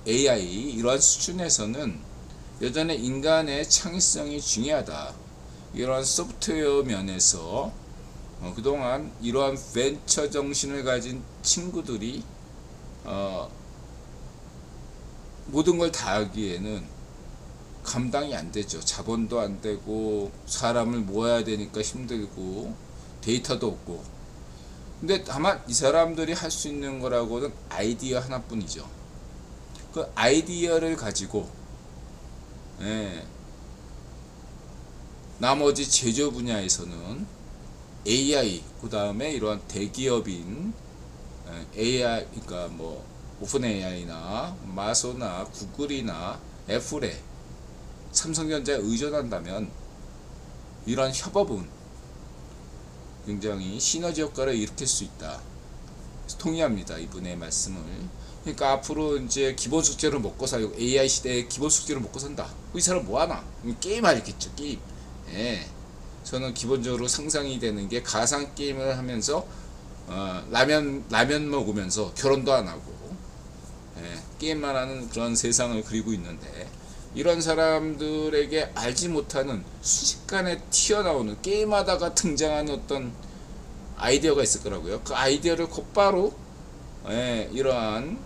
[SPEAKER 1] AI 이러한 수준에서는 여전히 인간의 창의성이 중요하다. 이러한 소프트웨어 면에서 그동안 이러한 벤처 정신을 가진 친구들이 모든 걸 다 하기에는 감당이 안 되죠. 자본도 안 되고 사람을 모아야 되니까 힘들고 데이터도 없고. 근데 다만 이 사람들이 할 수 있는 거라고는 아이디어 하나뿐이죠. 그 아이디어를 가지고 나머지 제조 분야에서는 AI, 그 다음에 이러한 대기업인 AI, 그러니까 뭐 오픈 AI나 마소나 구글이나 애플에 삼성전자에 의존한다면 이러한 협업은 굉장히 시너지 효과를 일으킬 수 있다. 동의합니다. 이분의 말씀을. 그러니까 앞으로 이제 기본 숙제를 먹고 살고 AI 시대에 기본 숙제를 먹고 산다. 이 사람 뭐 하나? 게임 하겠죠. 게임. 저는 기본적으로 상상이 되는 게 가상 게임을 하면서 라면 먹으면서 결혼도 안 하고 게임만 하는 그런 세상을 그리고 있는데, 이런 사람들에게 알지 못하는 순식간에 튀어나오는 게임하다가 등장하는 어떤 아이디어가 있을 거라고요. 그 아이디어를 곧바로 이러한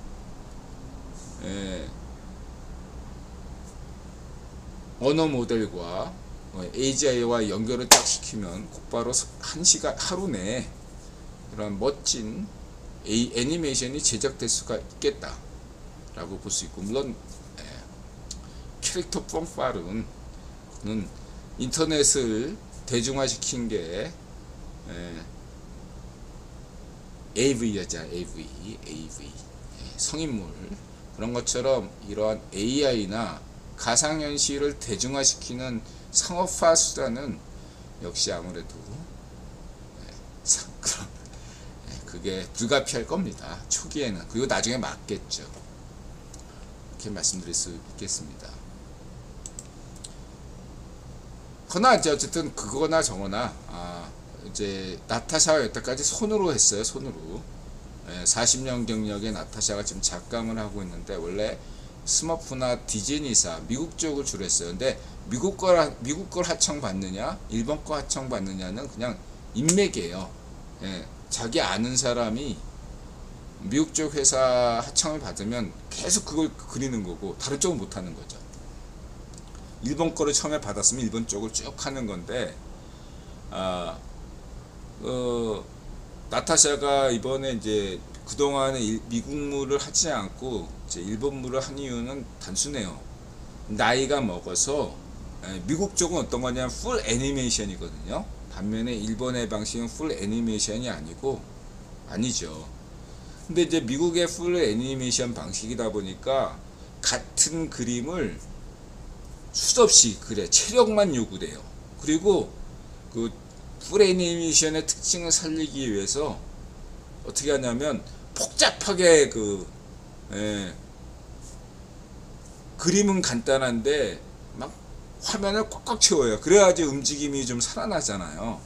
[SPEAKER 1] 언어 모델과 AGI와 연결을 딱 시키면 곧바로 하루 내에 이런 멋진 애니메이션이 제작될 수가 있겠다 라고 볼 수 있고, 물론 캐릭터 뽕빨은 인터넷을 대중화시킨 게 AV였잖아. AV 성인물. 그런 것처럼 이러한 AI나 가상현실을 대중화시키는 상업화 수단은 역시 아무래도 그게 불가피할 겁니다. 초기에는. 그리고 나중에 맞겠죠. 이렇게 말씀드릴 수 있겠습니다. 그러나 이제 어쨌든 그거나 저거나 이제 나타샤가 여태까지 손으로 했어요. 손으로. 40년 경력의 나타샤가 지금 작감을 하고 있는데, 원래 스머프나 디즈니사 미국 쪽을 주로 했어요. 근데 미국 걸 하청 받느냐 일본 거 하청 받느냐는 그냥 인맥이에요. 자기 아는 사람이 미국 쪽 회사 하청을 받으면 계속 그걸 그리는 거고, 다른 쪽은 못 하는 거죠. 일본 거를 처음에 받았으면 일본 쪽을 쭉 하는 건데, 나타샤가 이번에 이제 그동안에 미국물을 하지 않고 이제 일본물을 한 이유는 단순해요. 나이가 먹어서. 미국 쪽은 어떤 거냐면 풀 애니메이션이거든요. 반면에 일본의 방식은 풀 애니메이션이 아니죠. 근데 이제 미국의 풀 애니메이션 방식이다 보니까 같은 그림을 수없이 그래 체력만 요구돼요. 그리고 그 풀 애니메이션의 특징을 살리기 위해서 어떻게 하냐면 복잡하게 그림은 간단한데 막 화면을 꽉꽉 채워요. 그래야지 움직임이 좀 살아나잖아요.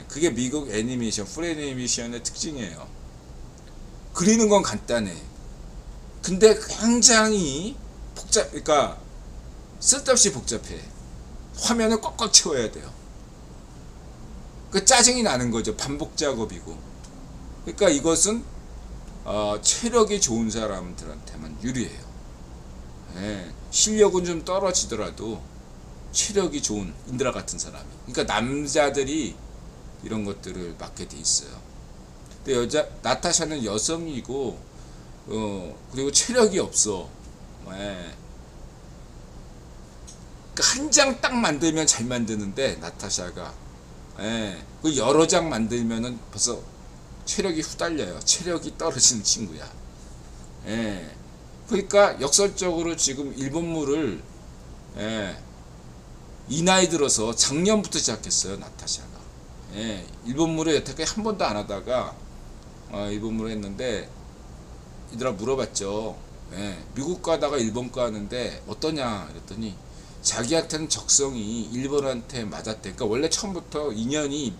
[SPEAKER 1] 그게 미국 애니메이션, 풀 애니메이션의 특징이에요. 그리는 건 간단해. 근데 굉장히 그러니까 쓸데없이 복잡해. 화면을 꽉꽉 채워야 돼요. 그 짜증이 나는 거죠. 반복 작업이고. 그러니까 이것은 체력이 좋은 사람들한테만 유리해요. 실력은 좀 떨어지더라도 체력이 좋은 인드라 같은 사람이. 그러니까 남자들이 이런 것들을 맡게 돼 있어요. 근데 나타샤는 여성이고 그리고 체력이 없어. 한 장 딱 만들면 잘 만드는데 나타샤가 그 여러 장 만들면은 벌써 체력이 후달려요. 체력이 떨어지는 친구야. 그러니까 역설적으로 지금 일본물을 이 나이 들어서 작년부터 시작했어요. 나타샤가. 예, 일본물을 여태까지 한 번도 안 하다가 일본물을 했는데 이들아 물어봤죠. 예, 미국 가다가 일본 가는데 어떠냐 그랬더니 자기한테는 적성이 일본한테 맞았대. 그러니까 원래 처음부터 인연이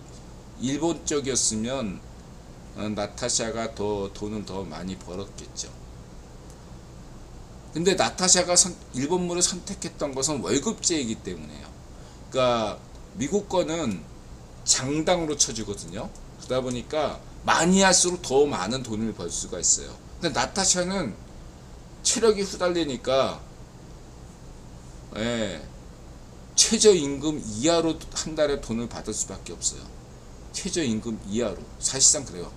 [SPEAKER 1] 일본 쪽이었으면 나타샤가 더 돈을 더 많이 벌었겠죠. 근데 나타샤가 일본물을 선택했던 것은 월급제이기 때문에요. 그러니까 미국 거는 장당으로 쳐주거든요. 그러다 보니까 많이 할수록 더 많은 돈을 벌 수가 있어요. 근데 나타샤는 체력이 후달리니까 예, 최저임금 이하로 한 달에 돈을 받을 수밖에 없어요. 최저임금 이하로. 사실상 그래요.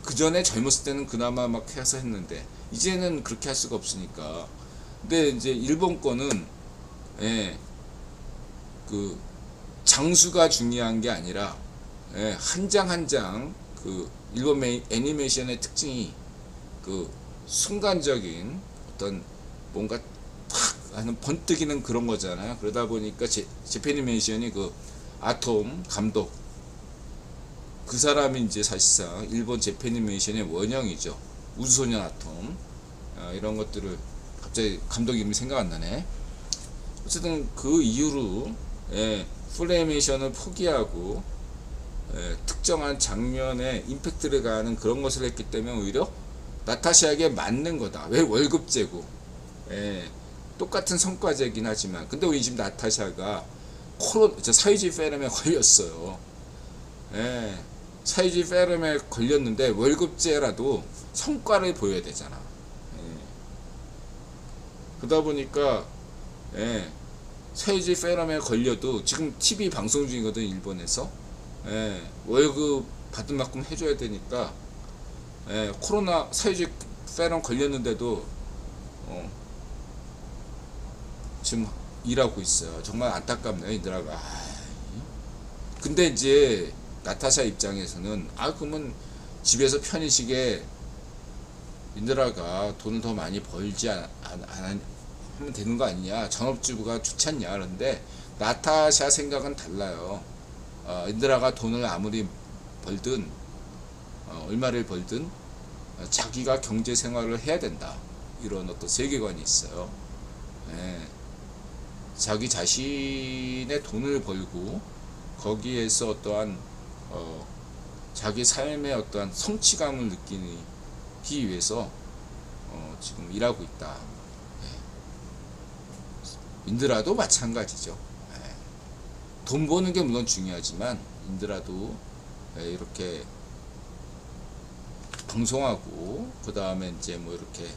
[SPEAKER 1] 그 전에 젊었을 때는 그나마 막 해서 했는데 이제는 그렇게 할 수가 없으니까. 근데 이제 일본 거는 예, 그 장수가 중요한 게 아니라 예, 한 장 한 장 그 일본 애니메이션의 특징이 그 순간적인 어떤 뭔가 탁 하는 번뜩이는 그런 거잖아요. 그러다 보니까 재패니메이션이 그 아톰 감독 그 사람이 이제 사실상 일본 재패니메이션의 원형이죠. 우주소년 아톰 이런 것들을 갑자기 감독 이름이 생각 안 나네. 어쨌든 그 이후로 예, 플레이메이션을 포기하고 예, 특정한 장면에 임팩트를 가하는 그런 것을 했기 때문에 오히려 나타샤에게 맞는 거다. 왜 월급제고 예, 똑같은 성과제긴 하지만 근데 우리 지금 나타샤가 사이지 페럼에 걸렸어요. 예, 사이지 페럼에 걸렸는데 월급제라도 성과를 보여야 되잖아. 예. 그러다 보니까 예, 사이지 페럼에 걸려도 지금 TV 방송 중이거든 일본에서. 예, 월급 받은 만큼 해줘야 되니까 예, 코로나 사이지 페럼 걸렸는데도 지금 일하고 있어요. 정말 안타깝네요 이들아가. 근데 이제 나타샤 입장에서는 그러면 집에서 편히 쉬게 인드라가 돈을 더 많이 벌지 하면 되는 거 아니냐, 전업주부가 좋지 않냐. 그런데 나타샤 생각은 달라요. 인드라가 돈을 아무리 벌든 얼마를 벌든 자기가 경제 생활을 해야 된다, 이런 어떤 세계관이 있어요. 예. 자기 자신의 돈을 벌고 거기에서 어떠한 자기 삶의 어떠한 성취감을 느끼기 위해서 지금 일하고 있다. 예. 인드라도 마찬가지죠. 예. 돈 버는 게 물론 중요하지만 인드라도 예, 이렇게 방송하고 그 다음에 이제 뭐 이렇게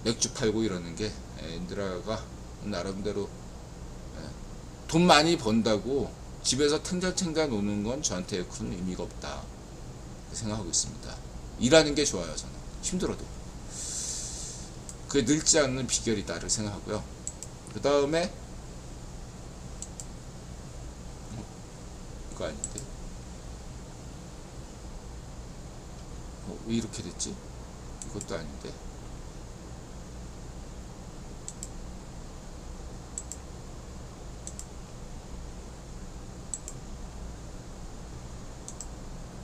[SPEAKER 1] 맥주 팔고 이러는 게 인드라가 나름대로 돈 많이 번다고 집에서 탱자탱자 노는 건 저한테 큰 의미가 없다 생각하고 있습니다. 일하는 게 좋아요. 저는 힘들어도 그게 늙지 않는 비결이다 이렇게 생각하고요. 그 다음에 이거 아닌데 왜 이렇게 됐지? 이것도 아닌데.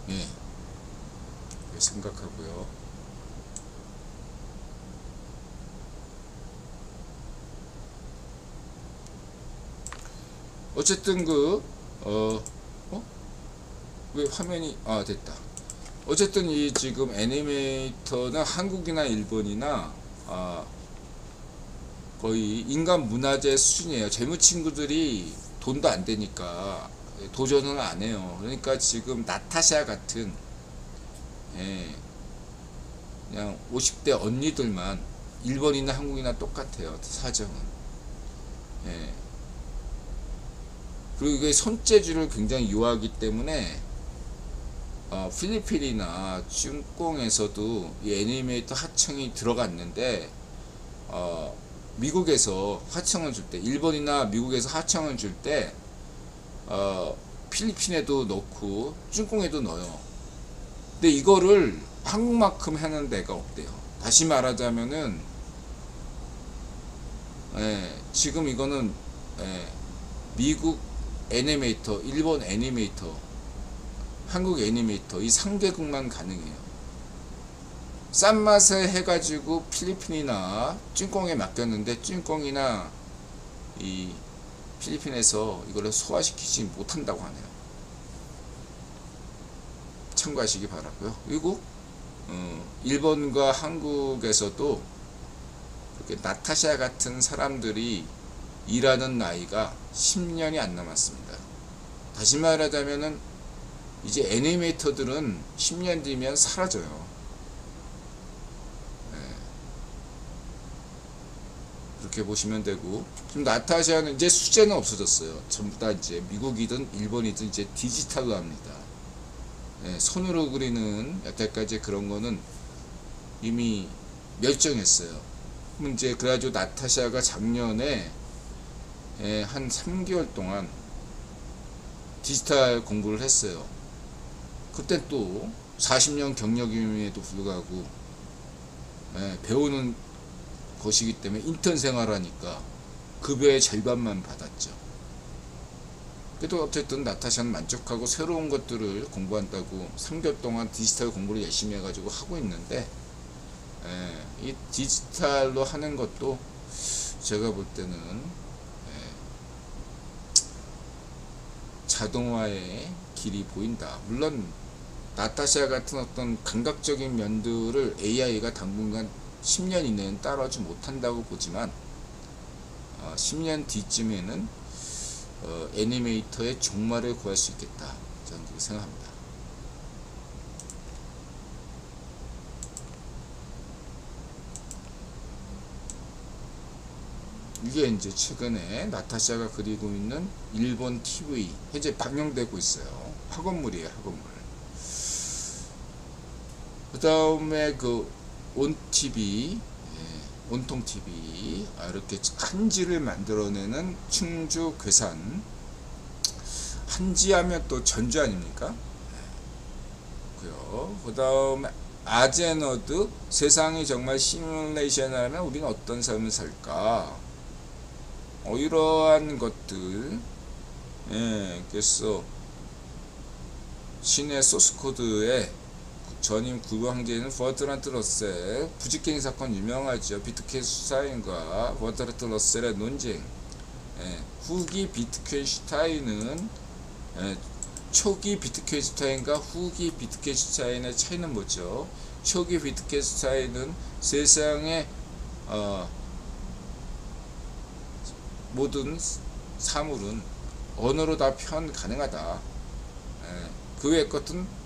[SPEAKER 1] 예, 생각하고요. 어쨌든 왜 화면이 됐다. 어쨌든 이 지금 애니메이터는 한국이나 일본이나 거의 인간 문화재 수준이에요. 젊은 친구들이 돈도 안 되니까 도전을 안 해요. 그러니까 지금 나타샤 같은 그냥 50대 언니들만 일본이나 한국이나 똑같아요. 사정은. 그리고 이게 손재주를 굉장히 요하기 때문에 필리핀이나 중공에서도 이 애니메이터 하청이 들어갔는데 미국에서 하청을 줄 때, 일본이나 미국에서 하청을 줄 때 필리핀에도 넣고 중공에도 넣어요. 근데 이거를 한국만큼 하는 데가 없대요. 다시 말하자면은 지금 이거는 미국 애니메이터, 일본 애니메이터, 한국 애니메이터 이 3개국만 가능해요. 싼 맛에 해가지고 필리핀이나 찐꽁에 맡겼는데 찐꽁이나 이 필리핀에서 이걸 소화시키지 못한다고 하네요. 참고하시기 바라고요. 그리고 일본과 한국에서도 그렇게 나타샤 같은 사람들이 일하는 나이가 10년이 안 남았습니다. 다시 말하자면은 이제 애니메이터들은 10년 뒤면 사라져요. 네. 그렇게 보시면 되고, 지금 나타샤는 이제 수제는 없어졌어요. 전부 다 이제 미국이든 일본이든 이제 디지털로 합니다. 네, 손으로 그리는 여태까지 그런 거는 이미 멸종했어요. 이제 그래가지고 나타샤가 작년에 한 3개월 동안 디지털 공부를 했어요. 그때 또 40년 경력임에도 불구하고 배우는 것이기 때문에 인턴 생활하니까 급여의 절반만 받았죠. 그래도 어쨌든 나타샤는 만족하고 새로운 것들을 공부한다고 3개월 동안 디지털 공부를 열심히 해가지고 하고 있는데, 이 디지털로 하는 것도 제가 볼 때는 자동화의 길이 보인다. 물론 나타샤 같은 어떤 감각적인 면들을 AI가 당분간 10년 이내는 따라오지 못한다고 보지만 10년 뒤쯤에는 애니메이터의 종말을 구할 수 있겠다, 저는 그렇게 생각합니다. 이게 이제 최근에 나타샤가 그리고 있는 일본 TV 현재 방영되고 있어요. 학원물이에요, 학원물. 그 다음에 그 온TV, 온통TV, 이렇게 한지를 만들어내는 충주 괴산. 한지하면 또 전주 아닙니까? 그 다음에 아제너드, 세상이 정말 시뮬레이션을 하면 우리는 어떤 삶을 살까? 이러한 것들, 그래서 신의 소스코드에 전임 국왕제인 버트란트 러셀, 부직갱이 사건 유명하죠. 비트겐슈타인과 버트란트 러셀의 논쟁. 후기 비트겐슈타인은 초기 비트겐슈타인과 후기 비트겐슈타인의 차이는 뭐죠? 초기 비트겐슈타인은 세상의 모든 사물은 언어로 다 표현 가능하다. 그 외의 것은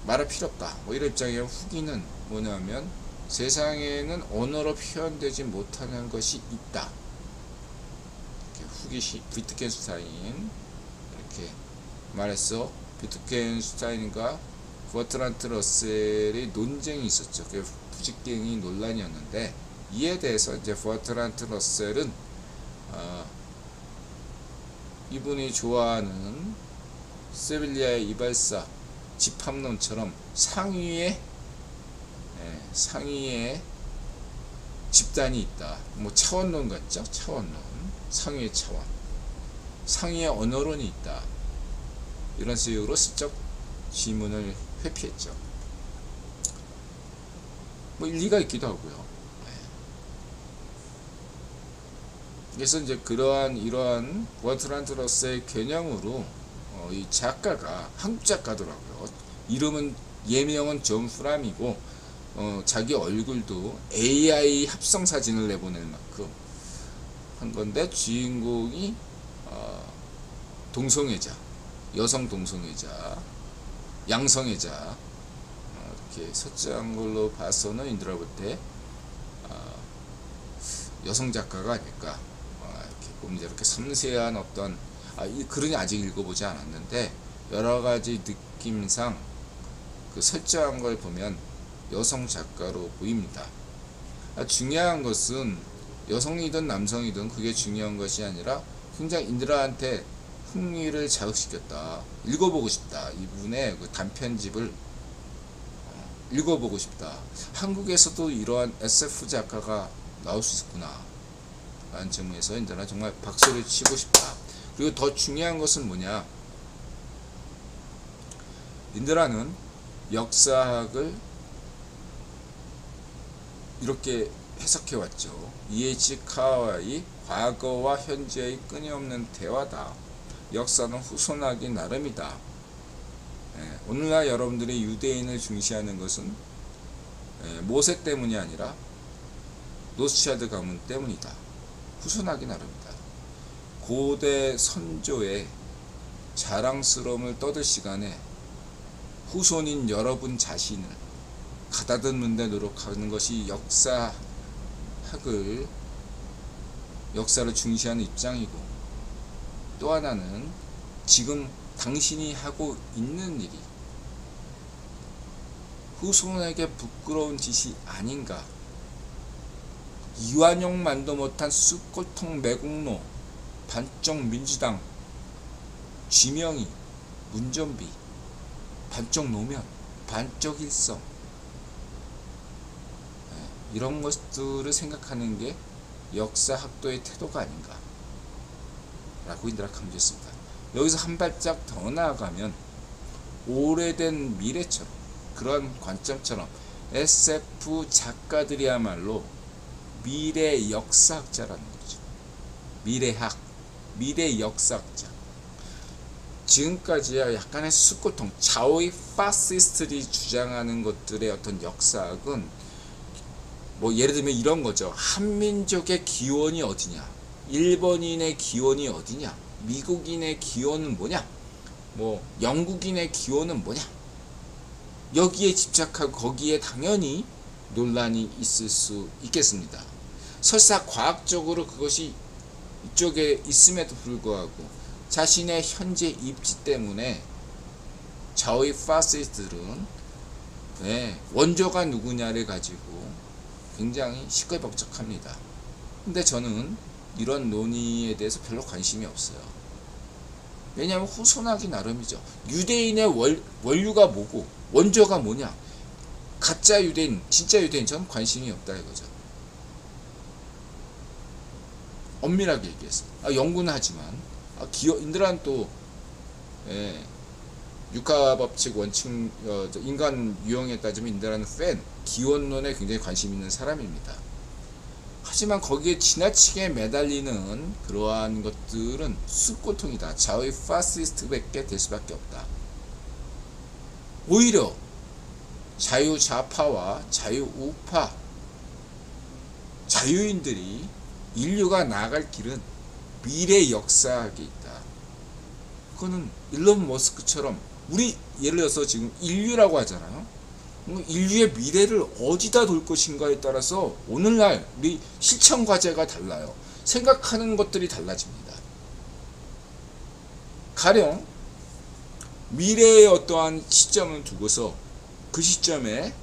[SPEAKER 1] 말할 필요 없다. 뭐 이런 입장이에요. 후기는 뭐냐면 세상에는 언어로 표현되지 못하는 것이 있다. 이렇게 후기 비트겐슈타인 이렇게 말해서 비트겐슈타인과 버트란트 러셀의 논쟁이 있었죠. 그게 부직갱이 논란이었는데, 이에 대해서 이제 버트란트 러셀은 이분이 좋아하는 세빌리아의 이발사 집합론처럼 상위에 집단이 있다. 뭐 차원론 같죠? 차원론, 상위의 차원, 상위의 언어론이 있다. 이런 식으로 슬쩍 질문을 회피했죠. 뭐 일리가 있기도 하고요. 그래서 이제 이러한 버트란트 러셀의 개념으로 이 작가가 한국 작가더라고요. 이름은 예명은 존 프람이고 자기 얼굴도 AI 합성 사진을 내보낼 만큼 한 건데, 주인공이 동성애자, 여성 동성애자, 양성애자, 이렇게 설정한 걸로 봐서는 인드라 볼 때 여성 작가가 아닐까. 이렇게 보면 이렇게 섬세한 어떤 이 글은 아직 읽어보지 않았는데 여러가지 느낌상 그 설정한 걸 보면 여성 작가로 보입니다. 중요한 것은 여성이든 남성이든 그게 중요한 것이 아니라 굉장히 인드라한테 흥미를 자극시켰다. 읽어보고 싶다. 이분의 그 단편집을 읽어보고 싶다. 한국에서도 이러한 SF 작가가 나올 수 있구나. 라는 점에서 인드라는 정말 박수를 치고 싶다. 그리고 더 중요한 것은 뭐냐, 인드라는 역사학을 이렇게 해석해왔죠. E.H. 카와의 과거와 현재의 끊임없는 대화다. 역사는 후손하기 나름이다. 오늘날 여러분들이 유대인을 중시하는 것은 모세 때문이 아니라 노스차드 가문 때문이다. 후손하기 나름이다. 고대 선조의 자랑스러움을 떠들 시간에 후손인 여러분 자신을 가다듬는 데 노력하는 것이 역사를 중시하는 입장이고, 또 하나는 지금 당신이 하고 있는 일이 후손에게 부끄러운 짓이 아닌가. 이완용만도 못한 쑥골통 매국노, 반쪽 민주당, 쥐명이, 문전비, 반쪽 노면, 반쪽 일성, 이런 것들을 생각하는 게 역사학도의 태도가 아닌가 라고 인드라 강조했습니다. 여기서 한 발짝 더 나아가면 오래된 미래처럼, 그런 관점처럼 SF 작가들이야말로 미래 역사학자라는 거죠. 미래 역사학자. 지금까지야 약간의 숫고통, 좌우의 파시스트들이 주장하는 것들의 어떤 역사학은 뭐 예를 들면 이런 거죠. 한민족의 기원이 어디냐, 일본인의 기원이 어디냐, 미국인의 기원은 뭐냐, 뭐 영국인의 기원은 뭐냐, 여기에 집착하고 거기에 당연히 논란이 있을 수 있겠습니다. 설사 과학적으로 그것이 이쪽에 있음에도 불구하고 자신의 현재 입지 때문에 좌우의 파시스트들은 원조가 누구냐를 가지고 굉장히 시끌벅적합니다. 근데 저는 이런 논의에 대해서 별로 관심이 없어요. 왜냐하면 후손하기 나름이죠. 유대인의 원류가 뭐고 원조가 뭐냐, 가짜 유대인, 진짜 유대인, 저는 관심이 없다 이거죠. 엄밀하게 얘기했습니다. 연구는 하지만 인드라는 또 육하법칙 원칙, 인간 유형에 따지면 인드라는 기원론에 굉장히 관심 있는 사람입니다. 하지만 거기에 지나치게 매달리는 그러한 것들은 숫고통이다. 좌우의 파시스트밖에 될 수밖에 없다. 오히려 자유좌파와 자유우파, 자유인들이 인류가 나아갈 길은 미래 역사학에 있다. 그거는 일론 머스크처럼, 우리 예를 들어서 지금 인류라고 하잖아요. 인류의 미래를 어디다 둘 것인가에 따라서 오늘날 우리 실천 과제가 달라요. 생각하는 것들이 달라집니다. 가령 미래의 어떠한 시점을 두고서 그 시점에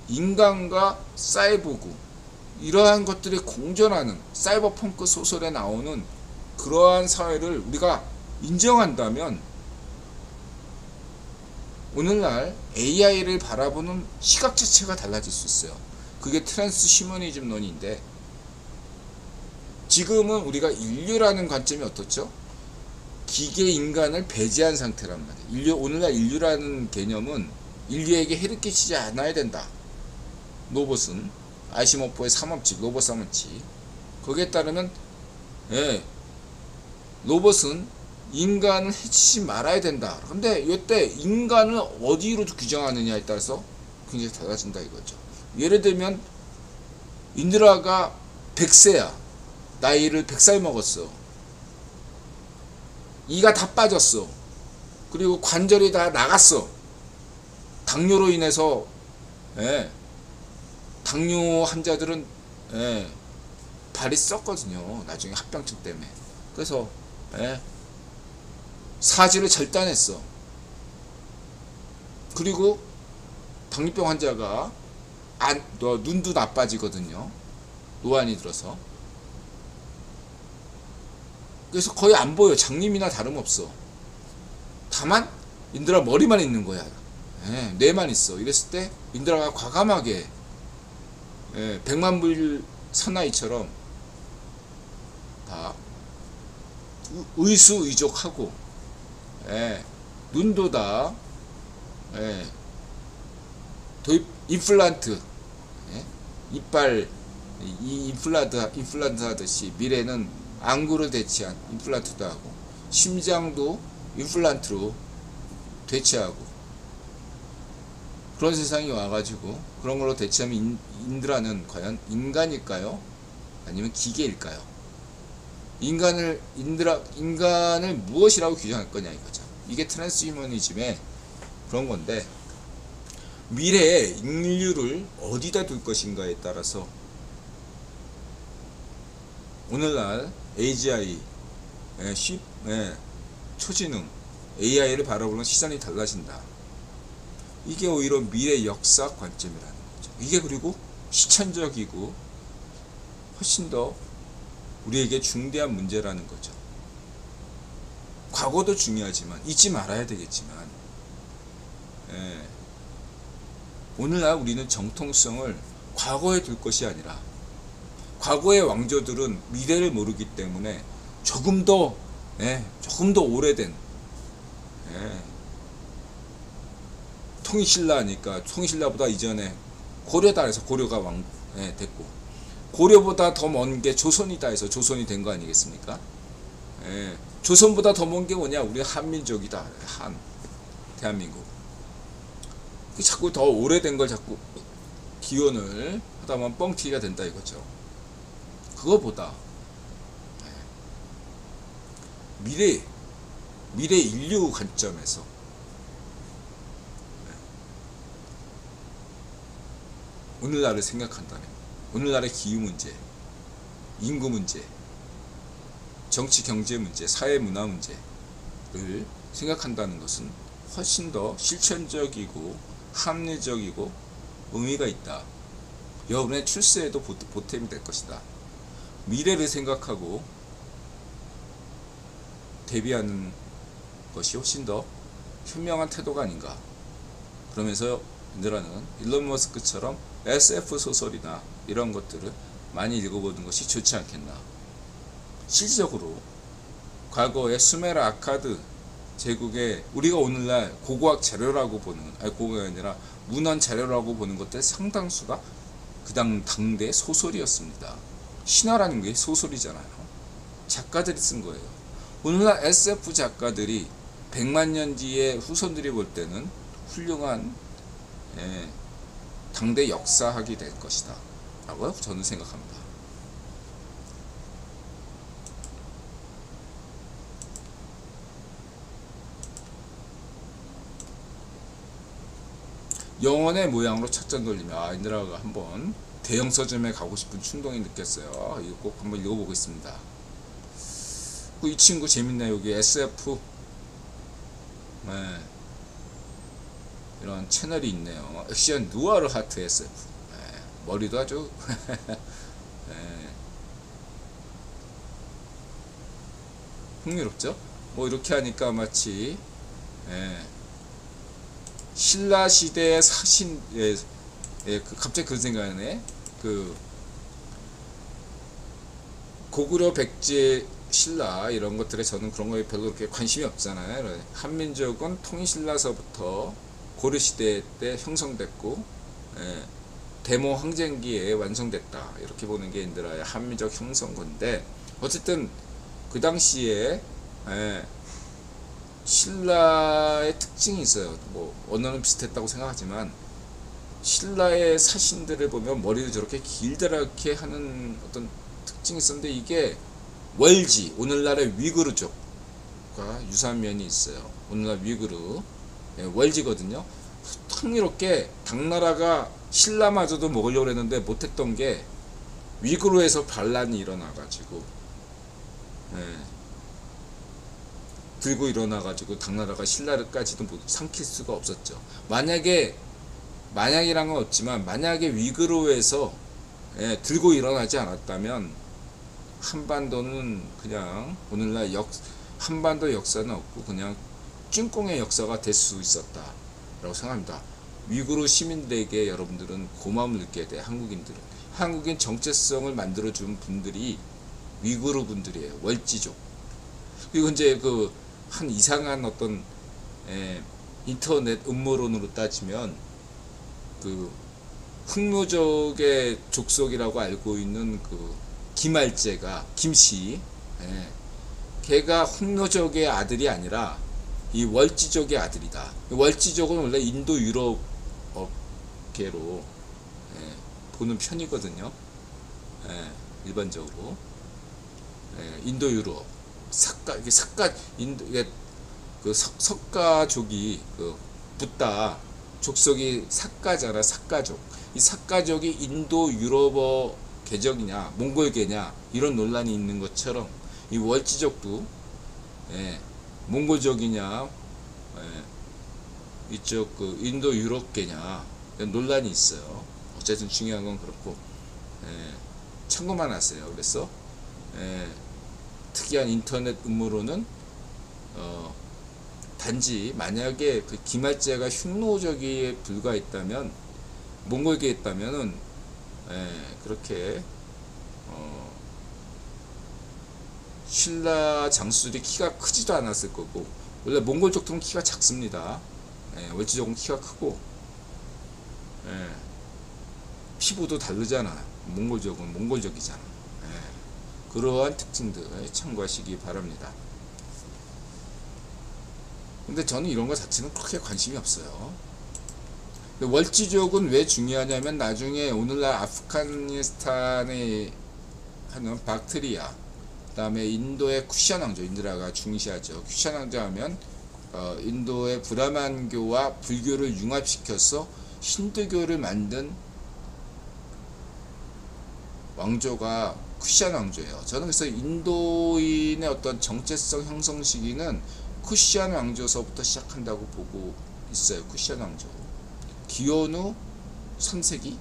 [SPEAKER 1] 인간과 사이보그, 이러한 것들이 공존하는 사이버펑크 소설에 나오는 그러한 사회를 우리가 인정한다면 오늘날 AI를 바라보는 시각 자체가 달라질 수 있어요. 그게 트랜스 휴머니즘론인데, 지금은 우리가 인류라는 관점이 어떻죠? 기계 인간을 배제한 상태란 말이에요. 오늘날 인류라는 개념은 인류에게 해를 끼치지 않아야 된다. 로봇은 아이시모프의 3원칙, 로봇 3원칙. 거기에 따르면 로봇은 인간을 해치지 말아야 된다. 근데 이때 인간을 어디로 규정하느냐에 따라서 굉장히 달라진다 이거죠. 예를 들면 인드라가 100세야. 나이를 100살 먹었어. 이가 다 빠졌어. 그리고 관절이 다 나갔어. 당뇨로 인해서 당뇨 환자들은 발이 썩거든요. 나중에 합병증 때문에. 그래서 사지를 절단했어. 그리고 당뇨병 환자가 눈도 나빠지거든요. 노안이 들어서. 그래서 거의 안 보여. 장님이나 다름없어. 다만 인드라 머리만 있는 거야. 뇌만 있어. 이랬을 때 인드라가 과감하게 백만불 사나이처럼 다 의수의족하고, 예, 눈도 다, 예, 도입 임플란트, 예, 이빨 이 임플란트 하듯이 미래는 안구를 대체한 임플란트도 하고, 심장도 임플란트로 대체하고, 그런 세상이 와가지고 그런 걸로 대체하면 인드라는 과연 인간일까요? 아니면 기계일까요? 인간을 무엇이라고 규정할 거냐 이거죠. 이게 트랜스휴머니즘의 그런 건데, 미래에 인류를 어디다 둘 것인가에 따라서 오늘날 AGI, 초지능 AI를 바라보는 시선이 달라진다. 이게 오히려 미래 역사 관점이라는 거죠. 이게 그리고 실천적이고 훨씬 더 우리에게 중대한 문제라는 거죠. 과거도 중요하지만 잊지 말아야 되겠지만, 오늘날 우리는 정통성을 과거에 둘 것이 아니라, 과거의 왕조들은 미래를 모르기 때문에 조금 더 오래된, 통일신라니까 통일신라보다 이전에 고려다 해서 고려가 됐고, 고려보다 더 먼 게 조선이다 해서 조선이 된 거 아니겠습니까? 조선보다 더 먼 게 뭐냐? 우리 한민족이다. 대한민국. 자꾸 더 오래된 걸 자꾸 기원을 하다 보면 뻥튀기가 된다 이거죠. 그거보다 미래 인류 관점에서 오늘날을 생각한다면, 오늘날의 기후 문제, 인구 문제, 정치 경제 문제, 사회 문화 문제를 생각한다는 것은 훨씬 더 실천적이고 합리적이고 의미가 있다. 여러분의 출세에도 보탬이 될 것이다. 미래를 생각하고 대비하는 것이 훨씬 더 현명한 태도가 아닌가. 그러면서 인드라는 일론 머스크처럼 SF 소설이나 이런 것들을 많이 읽어보는 것이 좋지 않겠나. 실질적으로 과거의 수메르 아카드 제국의 우리가 오늘날 고고학 자료라고 보는, 고고가 아니라 문헌 자료라고 보는 것들 상당수가 그 당대 소설이었습니다. 신화라는 게 소설이잖아요. 작가들이 쓴 거예요. 오늘날 SF 작가들이 100만 년 뒤에 후손들이 볼 때는 훌륭한 당대 역사학이 될 것이다 라고 저는 생각합니다. 영혼의 모양으로 찻잔 돌리며, 인드라가 한번 대형 서점에 가고 싶은 충동이 느꼈어요. 이거 꼭 한번 읽어보고 있습니다. 이 친구 재밌네요. 여기 SF 이런 채널이 있네요. 액션 누아르 하트 SF. 머리도 아주 흥미롭죠? 뭐 이렇게 하니까 마치 신라 시대의 사신, 갑자기 그런 생각이 나네. 고구려 백제 신라 이런 것들에 저는 그런 거에 별로 그렇게 관심이 없잖아요. 한민족은 통일신라서부터 고려시대 때 형성됐고, 대모 황제기에 완성됐다 이렇게 보는 게 인드라의 한민족 형성건데, 어쨌든 그 당시에 신라의 특징이 있어요. 뭐 언어는 비슷했다고 생각하지만 신라의 사신들을 보면 머리를 저렇게 길다랗게 하는 어떤 특징이 있었는데, 이게 월지, 오늘날의 위구르족과 유사한 면이 있어요. 오늘날 위구르, 월지거든요. 흥미롭게 당나라가 신라마저도 먹으려고 했는데 못했던 게 위구르에서 반란이 일어나가지고 들고 일어나가지고 당나라가 신라까지도 삼킬 수가 없었죠. 만약이란 건 없지만, 만약에 위구르에서 들고 일어나지 않았다면 한반도는 그냥 오늘날 한반도 역사는 없고 그냥 찐꽁의 역사가 될 수 있었다 라고 생각합니다. 위구르 시민들에게 여러분들은 고마움을 느껴야 돼요. 한국인 정체성을 만들어준 분들이 위구르 분들이에요. 월지족. 그리고 이제 그 한 이상한 어떤 인터넷 음모론으로 따지면 그 흑묘족의 족속이라고 알고 있는 그 김알제가 김씨, 걔가 흑묘족의 아들이 아니라 이 월지족의 아들이다. 월지족은 원래 인도 유럽 계로 보는 편이거든요. 일반적으로 인도 유럽 석가 인도 그 석가족이 그 붓다 족속이 삭가잖아. 삭가족. 이 삭가족이 인도 유럽어 계적이냐 몽골계냐 이런 논란이 있는 것처럼 이 월지족도 몽골족이냐 이쪽 그 인도 유럽계냐 논란이 있어요. 어쨌든 중요한 건 그렇고 참고만 하세요. 그래서 특이한 인터넷 음모론은 단지 만약에 그 김할제가 흉노족에 불과했다면 몽골계에 있다면은 그렇게 신라 장수들이 키가 크지도 않았을 거고 원래 몽골족들은 키가 작습니다. 월지족은 키가 크고 피부도 다르잖아. 몽골족은 몽골족이잖아. 그러한 특징들 참고하시기 바랍니다. 근데 저는 이런 거 자체는 그렇게 관심이 없어요. 월지족은 왜 중요하냐면 나중에 오늘날 아프가니스탄에 하는 박트리아, 그 다음에 인도의 쿠션 왕조, 인드라가 중시하죠. 쿠션 왕조 하면 인도의 브라만교와 불교를 융합시켜서 힌두교를 만든 왕조가 쿠션 왕조예요. 저는 그래서 인도인의 어떤 정체성 형성 시기는 쿠션 왕조서부터 시작한다고 보고 있어요. 쿠션 왕조. 기원후 선세기,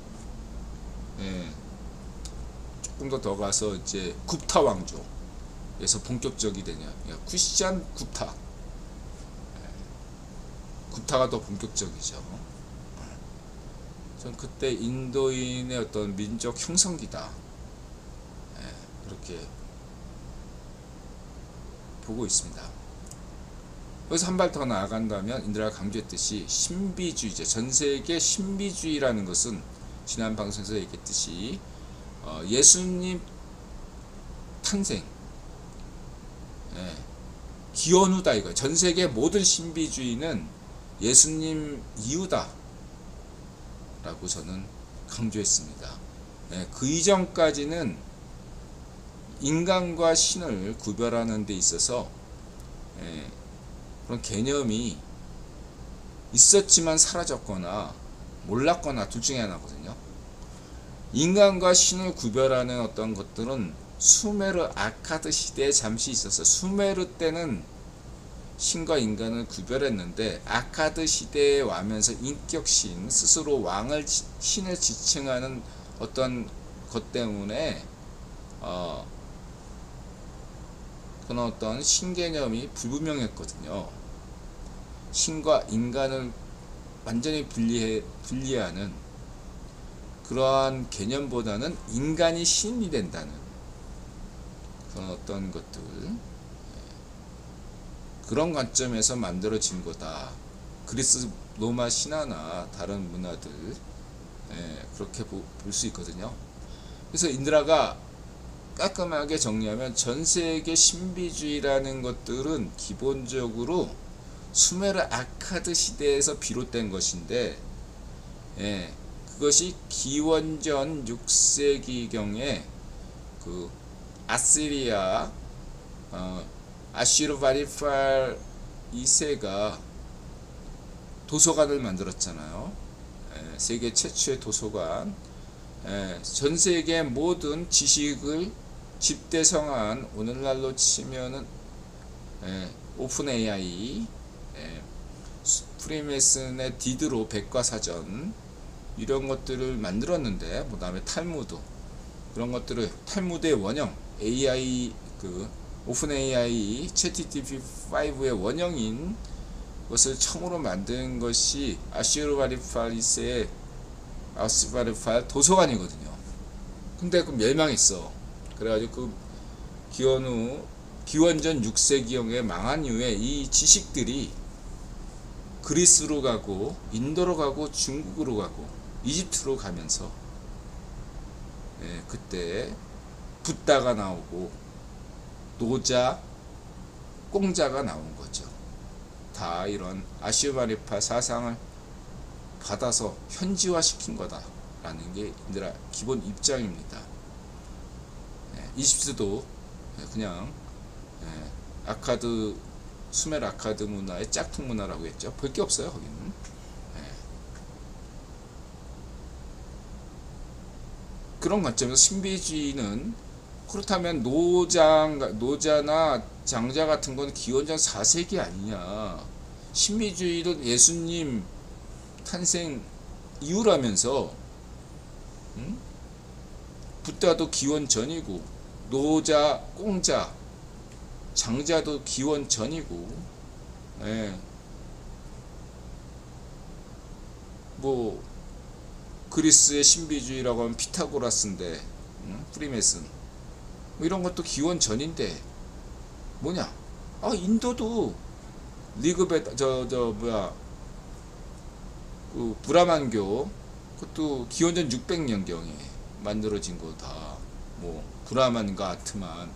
[SPEAKER 1] 조금 더 가서 이제 굽타 왕조에서 본격적이 되냐. 쿠션 굽타. 굽타가 더 본격적이죠. 전 그때 인도인의 어떤 민족 형성기다. 그렇게 보고 있습니다. 여기서 한 발 더 나아간다면 인드라가 강조했듯이 신비주의제, 전세계 신비주의라는 것은 지난 방송에서 얘기했듯이 예수님 탄생 기원후다 이거예요. 전세계 모든 신비주의는 예수님 이후다 라고 저는 강조했습니다. 그 이전까지는 인간과 신을 구별하는 데 있어서 그런 개념이 있었지만 사라졌거나 몰랐거나 둘 중에 하나거든요. 인간과 신을 구별하는 어떤 것들은 수메르 아카드 시대에 잠시 있었어요. 수메르 때는 신과 인간을 구별했는데 아카드 시대에 와면서 인격신, 스스로 왕을 신을 지칭하는 어떤 것 때문에 그런 어떤 신개념이 불분명했거든요. 신과 인간을 완전히 분리하는 그러한 개념보다는 인간이 신이 된다는 그런 어떤 것들, 그런 관점에서 만들어진 거다. 그리스 로마 신화나 다른 문화들 그렇게 볼 수 있거든요. 그래서 인드라가 깔끔하게 정리하면 전세계 신비주의라는 것들은 기본적으로 수메르 아카드 시대에서 비롯된 것인데 그것이 기원전 6세기경에 그 아시리아 아슈르바니팔 2세가 도서관을 만들었잖아요. 세계 최초의 도서관. 전세계 모든 지식을 집대성한, 오늘날로 치면은 오픈 AI, 프리메슨의 디드로 백과사전 이런 것들을 만들었는데, 그 다음에 탈무드 그런 것들을, 탈무드의 원형 AI, 그 오픈 AI 챗GPT5의 원형인 것을 처음으로 만든 것이 아슈르바니팔 도서관이거든요. 근데 그 멸망했어. 그래가지고 그 기원전 6세기경에 망한 이후에 이 지식들이 그리스로 가고 인도로 가고 중국으로 가고 이집트로 가면서 그때 붓다가 나오고 노자, 공자가 나온 거죠. 다 이런 아슈바니파 사상을 받아서 현지화시킨 거다라는 게 인드라 기본 입장입니다. 이집트도 그냥 수메르 아카드 문화의 짝퉁 문화라고 했죠. 볼 게 없어요 거기는. 그런 관점에서 신비주의는 그렇다면 노자나 장자 같은 건 기원전 4세기 아니냐. 신비주의는 예수님 탄생 이후라면서 붓다도 기원 전이고 노자, 공자, 장자도 기원 전이고 뭐 그리스의 신비주의라고 하면 피타고라스인데 프리메슨 뭐 이런 것도 기원 전인데 뭐냐? 인도도 리그베다 그 브라만교 그것도 기원전 600년경에 만들어진 거다. 뭐 브라만과 아트만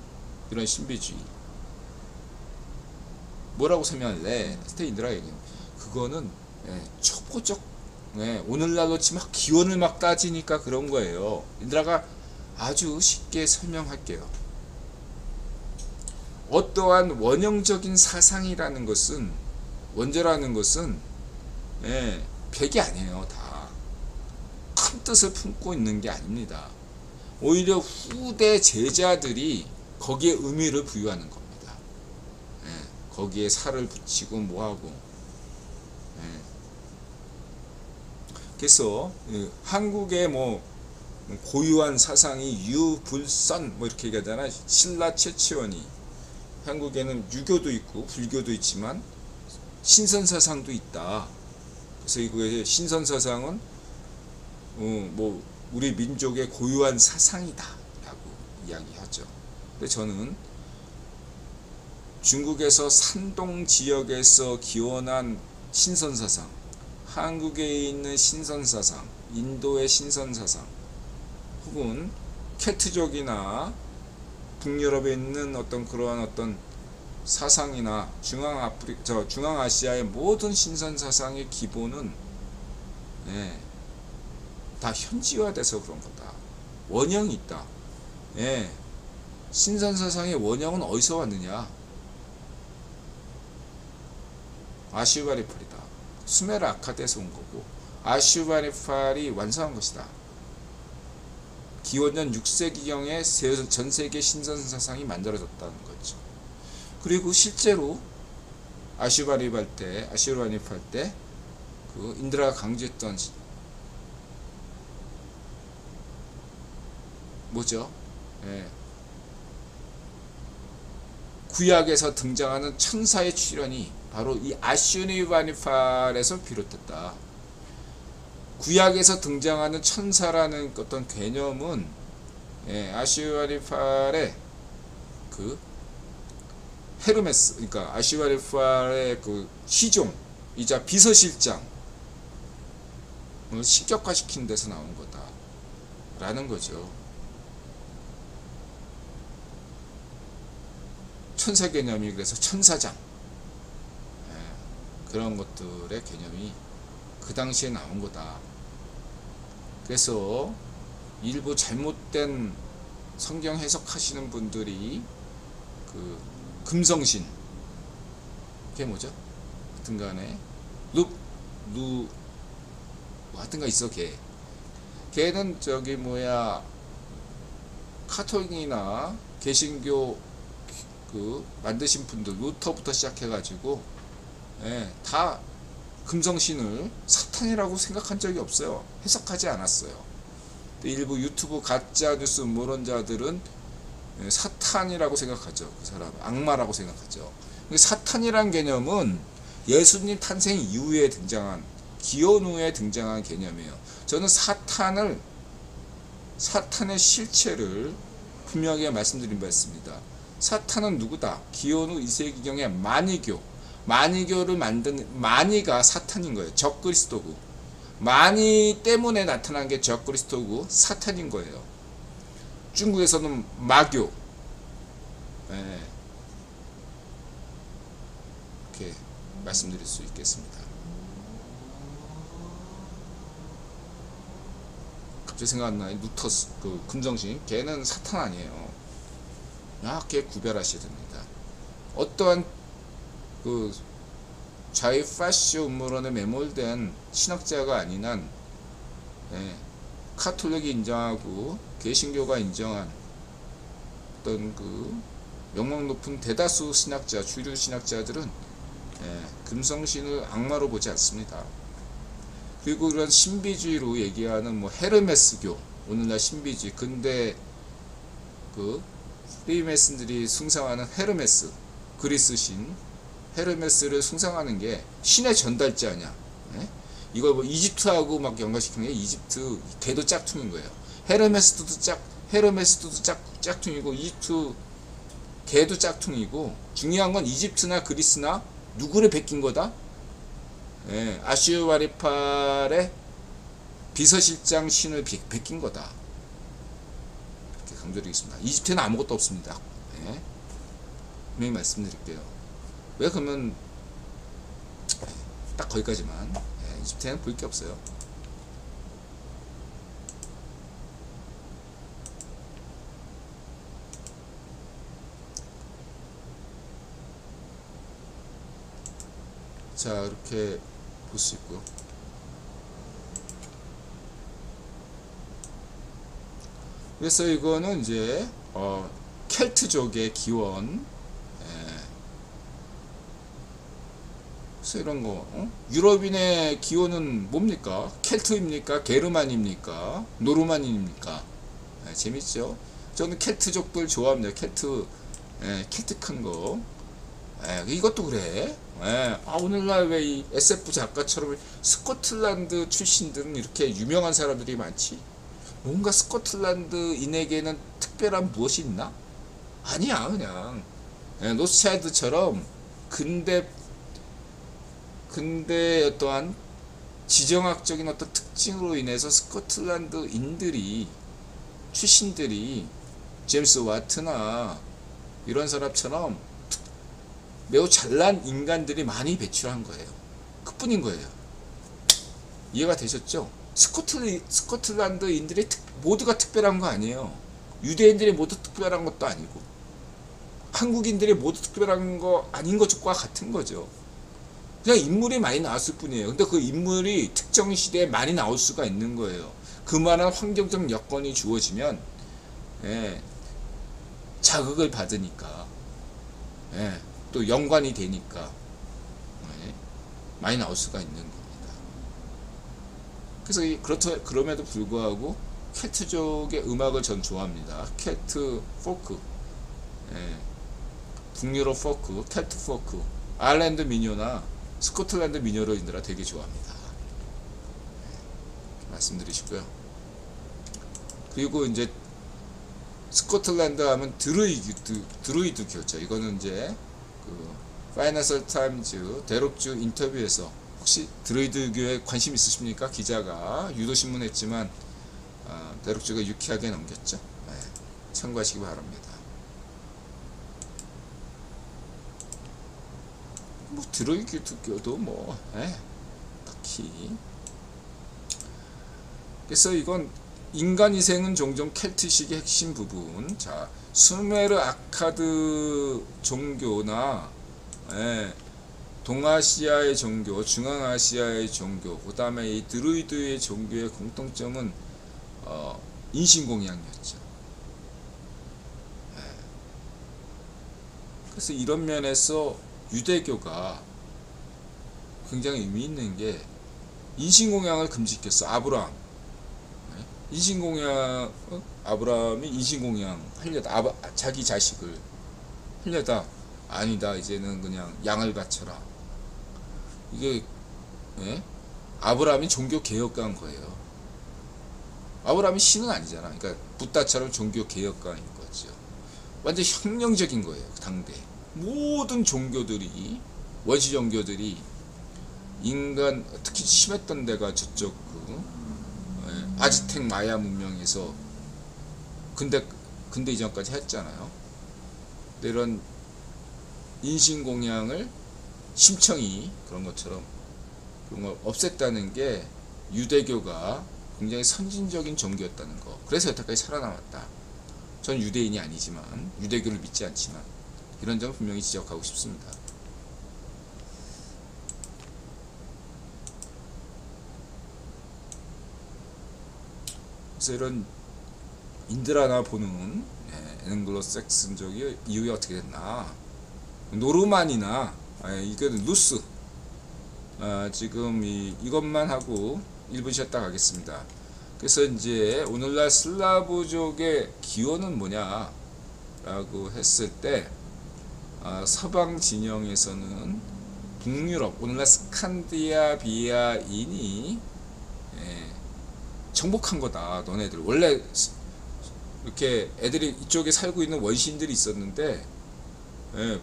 [SPEAKER 1] 이런 신비주의 뭐라고 설명할래? 스테인드라 얘기는 그거는 초보적 오늘날로 치면 기원을 막 따지니까 그런 거예요. 인드라가 아주 쉽게 설명할게요. 어떠한 원형적인 사상이라는 것은 원죄라는 것은 별게 아니에요. 다 큰 뜻을 품고 있는 게 아닙니다. 오히려 후대 제자들이 거기에 의미를 부여하는 겁니다. 거기에 살을 붙이고 뭐하고 그래서 한국의 뭐 고유한 사상이 유불선 뭐 이렇게 얘기하잖아. 신라 최치원이 한국에는 유교도 있고 불교도 있지만 신선사상도 있다. 그래서 이거의 신선사상은 뭐 우리 민족의 고유한 사상이다 라고 이야기하죠. 근데 저는 중국에서 산동 지역에서 기원한 신선사상, 한국에 있는 신선사상, 인도의 신선사상, 혹은 켈트족이나 북유럽에 있는 그러한 사상이나 중앙아시아의 모든 신선사상의 기본은 다 현지화돼서 그런 거다. 원형이 있다. 신선사상의 원형은 어디서 왔느냐? 아슈바니팔이다. 수메르 아카드에서 온 거고 아슈바니팔이 완성한 것이다. 기원전 6세기경에 전세계 신선사상이 만들어졌다는 거죠. 그리고 실제로 아슈바니팔 때 그 인드라가 강조했던 뭐죠? 구약에서 등장하는 천사의 출현이 바로 이 아슈바니팔에서 비롯됐다. 구약에서 등장하는 천사라는 어떤 개념은 아슈바니팔의 그 헤르메스, 그러니까 아슈바니팔의 그 시종이자 비서실장을 신격화시킨 데서 나온 거다라는 거죠. 천사 개념이 그래서 천사장 그런 것들의 개념이 그 당시에 나온 거다. 그래서 일부 잘못된 성경 해석하시는 분들이 그 금성신 그게 뭐죠? 하여튼간에 하여튼간 있어. 걔는 카톨릭이나 개신교 그 만드신 분들 루터부터 시작해가지고 다 금성신을 사탄이라고 생각한 적이 없어요. 해석하지 않았어요. 일부 유튜브 가짜 뉴스 음모론자들은 사탄이라고 생각하죠. 그 사람 악마라고 생각하죠. 사탄이란 개념은 예수님 탄생 이후에 등장한 기원 후에 등장한 개념이에요. 저는 사탄의 실체를 분명하게 말씀드린 바 있습니다. 사탄은 누구다? 기원후 2세기경에 마니교를 만든 마니가 사탄인 거예요. 적그리스도고, 마니 때문에 나타난 게 적그리스도고 사탄인 거예요. 중국에서는 마교, 예, 이렇게 말씀드릴 수 있겠습니다. 갑자기 생각나요. 루터스, 그 금정신, 걔는 사탄 아니에요. 명확하게 구별하셔야 됩니다. 어떠한 그 좌이파시 음모론에 매몰된 신학자가 아닌 한, 예, 카톨릭이 인정하고 개신교가 인정한 어떤 그 명망 높은 대다수 신학자, 주류 신학자들은, 예, 금성신을 악마로 보지 않습니다. 그리고 그런 신비주의로 얘기하는 뭐 헤르메스교, 오늘날 신비주의, 근데 그 프리메슨들이 숭상하는 헤르메스, 그리스 신 헤르메스를 숭상하는 게 신의 전달자 아니야. 예? 이걸 뭐 이집트하고 막 연관시키는 게, 이집트 걔도 짝퉁인 거예요. 헤르메스도 짝퉁이고 이집트 걔도 짝퉁이고, 중요한 건 이집트나 그리스나 누구를 베낀 거다? 예, 아슈와리팔의 비서실장 신을 베낀 거다. 이렇게 강조드리겠습니다. 이집트에는 아무것도 없습니다. 예, 분명히 말씀드릴게요. 왜 그러면, 딱 거기까지만. 예, 이집트에는 볼 게 없어요. 자, 이렇게 볼 수 있고요. 그래서 이거는 이제 켈트족의 기원, 예. 그래서 이런 거, 유럽인의 기원은 뭡니까? 켈트입니까? 게르만입니까? 노르만입니까? 예, 재밌죠? 저는 켈트족들 좋아합니다. 예, 켈트한 거. 예, 이것도 그래. 예, 오늘날 왜 이 SF 작가처럼 스코틀랜드 출신들은 이렇게 유명한 사람들이 많지? 뭔가 스코틀랜드인에게는 특별한 무엇이 있나? 아니야, 그냥. 예, 로스차일드처럼 근대 어떠한 지정학적인 어떤 특징으로 인해서 스코틀랜드인들이, 출신들이 제임스 와트나 이런 사람처럼 매우 잘난 인간들이 많이 배출한 거예요. 그뿐인 거예요. 이해가 되셨죠? 스코틀랜드인들이 모두가 특별한 거 아니에요. 유대인들이 모두 특별한 것도 아니고, 한국인들이 모두 특별한 거 아닌 것과 같은 거죠. 그냥 인물이 많이 나왔을 뿐이에요. 근데 그 인물이 특정 시대에 많이 나올 수가 있는 거예요. 그만한 환경적 여건이 주어지면, 예, 자극을 받으니까, 예, 또 연관이 되니까, 예, 많이 나올 수가 있는 겁니다. 그래서 그럼에도 불구하고 켈트족의 음악을 전 좋아합니다. 켈트 포크, 예, 북유럽 포크, 켈트 포크, 아일랜드 민요나 스코틀랜드 민요를 인들아 되게 좋아합니다. 예, 말씀드리시고요. 그리고 이제 스코틀랜드 하면 드루이드교죠. 이거는 이제 그 파이낸셜 타임즈 대록주 인터뷰에서, 혹시 드루이드교에 관심 있으십니까? 기자가 유도신문 했지만 대록주가 유쾌하게 넘겼죠. 네, 참고하시기 바랍니다. 뭐 드루이드교도 뭐, 네, 딱히. 그래서 이건 인간 위생은 종종 켈트식의 핵심 부분. 자, 수메르 아카드 종교나, 예, 동아시아의 종교, 중앙아시아의 종교, 그 다음에 이 드루이드의 종교의 공통점은 인신공양이었죠. 예. 그래서 이런 면에서 유대교가 굉장히 의미 있는 게, 인신공양을 금지했어. 아브라함이 인신공양 하려다, 자기 자식을 하려다, 아니다, 이제는 그냥 양을 바쳐라. 이게, 예? 아브라함이 종교 개혁가인 거예요. 아브라함이 신은 아니잖아. 그러니까 붓다처럼 종교 개혁가인 거죠. 완전 혁명적인 거예요. 당대 모든 종교들이, 원시 종교들이 인간, 특히 심했던 데가 저쪽 아즈텍 마야 문명에서 근대 이전까지 했잖아요. 근데 이런 인신공양을 심청이 그런 것처럼 그런 걸 없앴다는 게 유대교가 굉장히 선진적인 종교였다는 거. 그래서 여태까지 살아남았다. 전 유대인이 아니지만, 유대교를 믿지 않지만 이런 점을 분명히 지적하고 싶습니다. 그래서 이런 인드라나 보는 앵글로색슨족이 이후에 어떻게 됐나. 노르만이나 이건 루스, 지금 이것만 하고 1분 쉬었다 가겠습니다. 그래서 이제 오늘날 슬라브족의 기원은 뭐냐 라고 했을 때, 서방 진영에서는 북유럽, 오늘날 스칸디나비아인이 정복한 거다. 너네들 원래 이렇게 애들이 이쪽에 살고 있는 원시인들이 있었는데,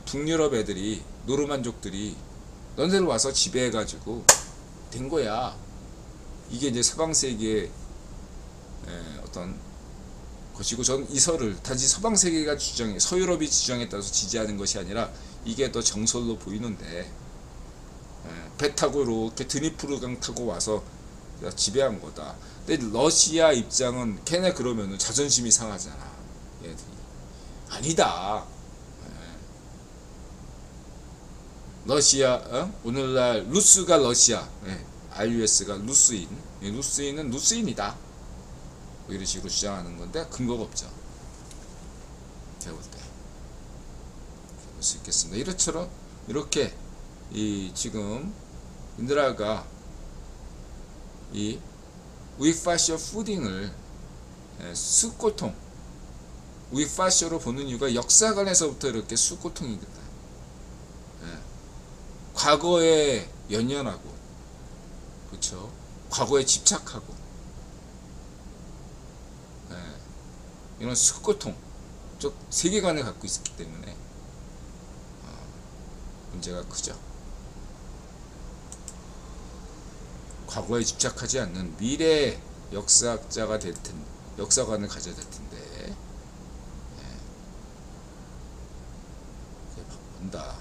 [SPEAKER 1] 북유럽 애들이, 노르만족들이 너네들 와서 지배해가지고 된 거야. 이게 이제 서방세계의 어떤 것이고, 저는 이 설을 단지 서방세계가 주장해, 서유럽이 주장에 따라서 지지하는 것이 아니라 이게 더 정설로 보이는데, 배 타고 이렇게 드니프르강 타고 와서 지배한 거다. 근데 러시아 입장은 걔네 그러면은 자존심이 상하잖아. 얘들이 아니다. 러시아, 오늘날 루스가 러시아, RUS가 루스인, 루스인은 루스인이다. 뭐 이런 식으로 주장하는 건데 근거가 없죠. 제가 볼 때 볼 수 있겠습니다. 이렇처럼 이렇게 지금 인드라가 이 위파쇼 푸딩을 수고통, 위파쇼로 보는 이유가 역사관에서부터 이렇게 수고통이거든. 과거에 연연하고, 그렇죠? 과거에 집착하고, 이런 수고통, 쪽 세계관을 갖고 있었기 때문에 문제가 크죠. 과거에 집착하지 않는 미래 역사학자가 될 텐데, 역사관을 가져야 될 텐데, 본다.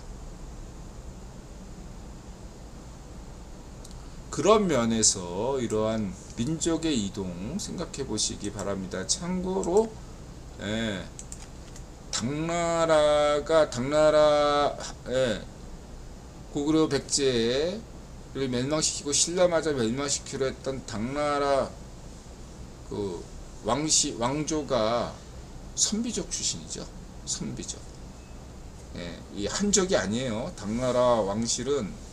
[SPEAKER 1] 그런 면에서 이러한 민족의 이동 생각해 보시기 바랍니다. 참고로 당나라 고구려 백제를 멸망시키고 신라마저 멸망시키려 했던 당나라 그 왕조가 선비족 출신이죠. 선비족. 이 한족이 아니에요. 당나라 왕실은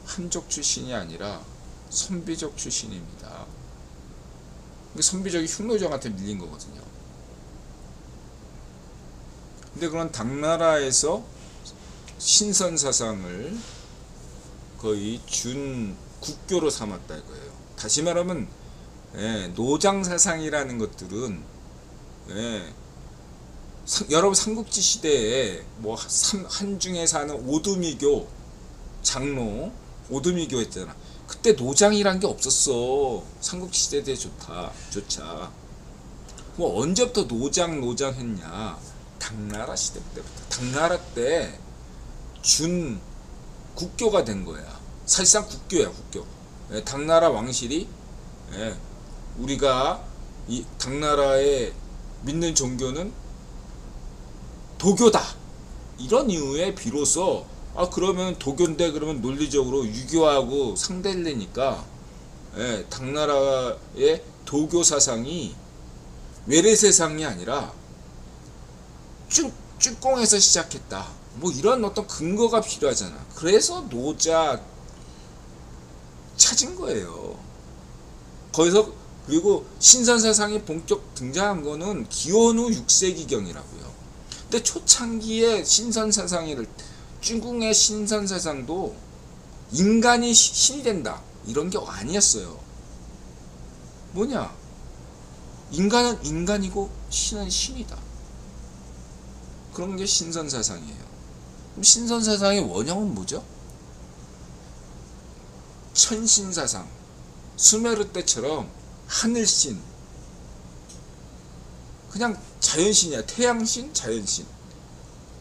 [SPEAKER 1] 한족 출신이 아니라 선비족 출신입니다. 선비족이 흉노정한테 밀린 거거든요. 근데 그런 당나라에서 신선사상을 거의 준 국교로 삼았다 이거예요. 다시 말하면 노장사상이라는 것들은 여러분 삼국지 시대에 뭐 한중에 사는 오두미교 장로, 오두미교 했잖아. 그때 노장이란 게 없었어. 삼국지 시대에 조차. 뭐 언제부터 노장 했냐? 당나라 시대 때부터. 당나라 때 준 국교가 된 거야. 사실상 국교야, 국교. 당나라 왕실이 우리가 이 당나라에 믿는 종교는 도교다. 이런 이유에 비로소 그러면 도교인데 그러면 논리적으로 유교하고 상대를 내니까 당나라의 도교 사상이 외래세상이 아니라 쭈꽁에서 시작했다. 뭐 이런 어떤 근거가 필요하잖아. 그래서 노자 찾은 거예요. 거기서 그리고 신선사상이 본격 등장한 거는 기원 후 6세기경이라고요. 근데 초창기에 신선사상을 중궁의 신선사상도 인간이 신이 된다 이런 게 아니었어요. 뭐냐? 인간은 인간이고 신은 신이다. 그런 게 신선사상이에요. 그럼 신선사상의 원형은 뭐죠? 천신사상, 수메르 때처럼 하늘신, 그냥 자연신이야. 태양신, 자연신.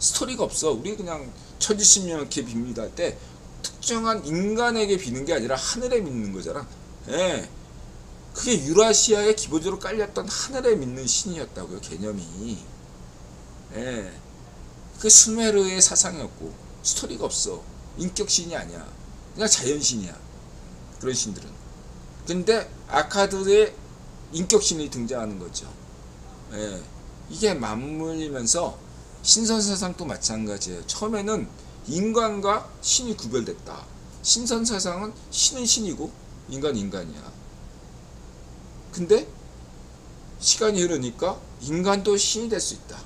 [SPEAKER 1] 스토리가 없어. 우리 그냥 천지신명하게 빕니다 할 때 특정한 인간에게 비는 게 아니라 하늘에 믿는 거잖아. 예. 그게 유라시아에 기본적으로 깔렸던 하늘에 믿는 신이었다고요. 개념이. 예. 그게 수메르의 사상이었고 스토리가 없어. 인격신이 아니야. 그냥 자연신이야. 그런 신들은. 근데 아카드의 인격신이 등장하는 거죠. 예. 이게 맞물리면서 신선사상도 마찬가지예요. 처음에는 인간과 신이 구별됐다. 신선사상은 신은 신이고 인간은 인간이야. 근데 시간이 흐르니까 인간도 신이 될 수 있다.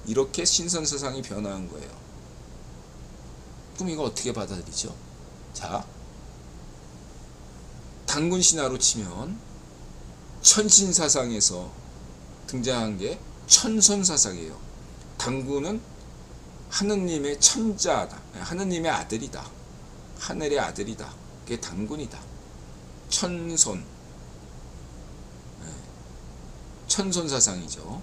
[SPEAKER 1] 이렇게 신선사상이 변화한 거예요. 그럼 이거 어떻게 받아들이죠? 자, 단군 신화로 치면 천신사상에서 등장한 게 천손사상이에요. 단군은 하느님의 천자다. 하느님의 아들이다. 하늘의 아들이다. 그게 단군이다. 천손. 천손사상이죠.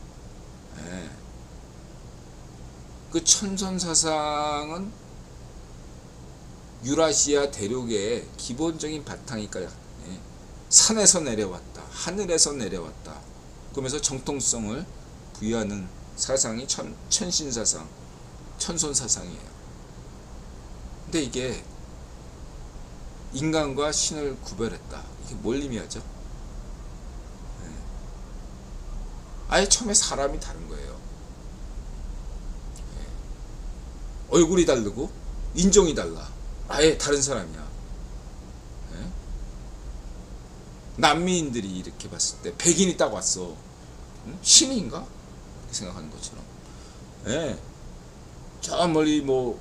[SPEAKER 1] 그 천손사상은 유라시아 대륙의 기본적인 바탕이니까 산에서 내려왔다. 하늘에서 내려왔다. 그러면서 정통성을 부여하는 사상이 천신사상, 천손사상이에요. 근데 이게 인간과 신을 구별했다. 이게 뭘 의미하죠? 아예 처음에 사람이 다른 거예요. 얼굴이 다르고 인종이 달라. 아예 다른 사람이야. 남미인들이 이렇게 봤을 때 백인이 딱 왔어. 신인가? 이렇게 생각하는 것처럼. 저 멀리 뭐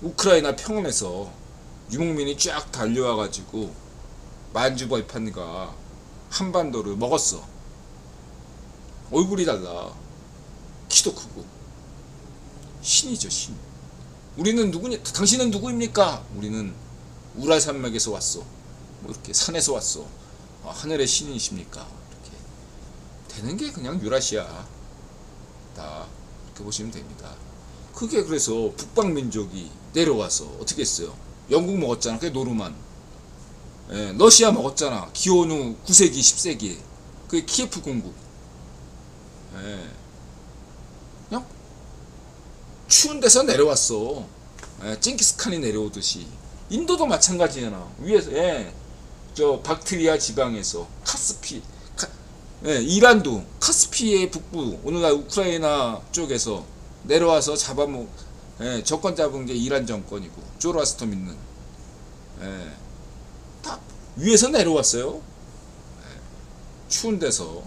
[SPEAKER 1] 우크라이나 평원에서 유목민이 쫙 달려와가지고 만주벌판과 한반도를 먹었어. 얼굴이 달라. 키도 크고. 신이죠, 신. 우리는 누구냐? 당신은 누구입니까? 우리는 우라산맥에서 왔어. 뭐 이렇게 산에서 왔어. 하늘의 신이십니까? 이렇게 되는 게 그냥 유라시아다. 이렇게 보시면 됩니다. 그게 그래서 북방민족이 내려와서 어떻게 했어요? 영국 먹었잖아. 그게 노르만. 러시아 먹었잖아. 기원후 9세기, 10세기. 그게 키예프 공국. 그냥 추운 데서 내려왔어. 징기스칸이 내려오듯이. 인도도 마찬가지잖아. 위에서, 저 박트리아 지방에서 카스피, 이란도 카스피의 북부, 오늘날 우크라이나 쪽에서 내려와서 정권 잡은 게 이란 정권이고, 조로아스터 믿는. 다 위에서 내려왔어요. 추운 데서.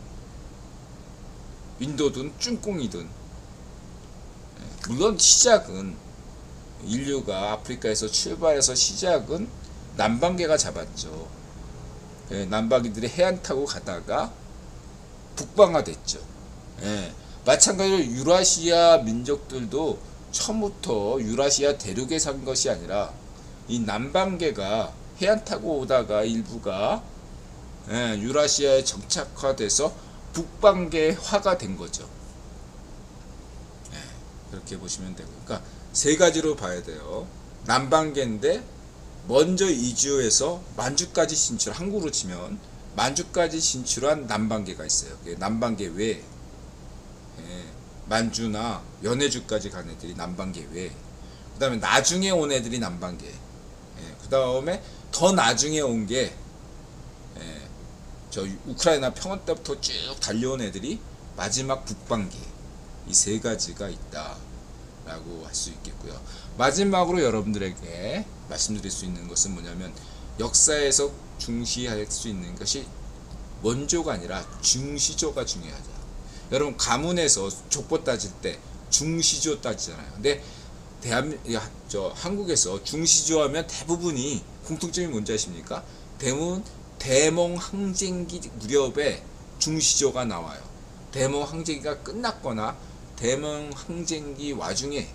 [SPEAKER 1] 인도든 쭝꽁이든. 물론 시작은 인류가 아프리카에서 출발해서 시작은 남방계가 잡았죠. 남방인들이 해안 타고 가다가 북방화됐죠. 마찬가지로 유라시아 민족들도 처음부터 유라시아 대륙에 산 것이 아니라 이 남방계가 해안 타고 오다가 일부가 유라시아에 정착화돼서 북방계화가 된 거죠. 그렇게 보시면 되고, 그러니까 세 가지로 봐야 돼요. 남방계인데 먼저 이주해서 만주까지 진출, 한국으로 치면 만주까지 진출한 남방계가 있어요. 남방계 외, 만주나 연해주까지 간 애들이 남방계 외. 그 다음에 나중에 온 애들이 남방계. 그 다음에 더 나중에 온 게 저 우크라이나 평원 때부터 쭉 달려온 애들이 마지막 북방계. 이 세 가지가 있다 라고 할 수 있겠고요. 마지막으로 여러분들에게 말씀드릴 수 있는 것은 뭐냐면, 역사에서 중시할 수 있는 것이 원조가 아니라 중시조가 중요하다. 여러분 가문에서 족보 따질 때 중시조 따지잖아요. 근데 한국에서 중시조 하면 대부분이 공통점이 뭔지 아십니까? 대몽 항쟁기 무렵에 중시조가 나와요. 대몽 항쟁기가 끝났거나 대몽 항쟁기 와중에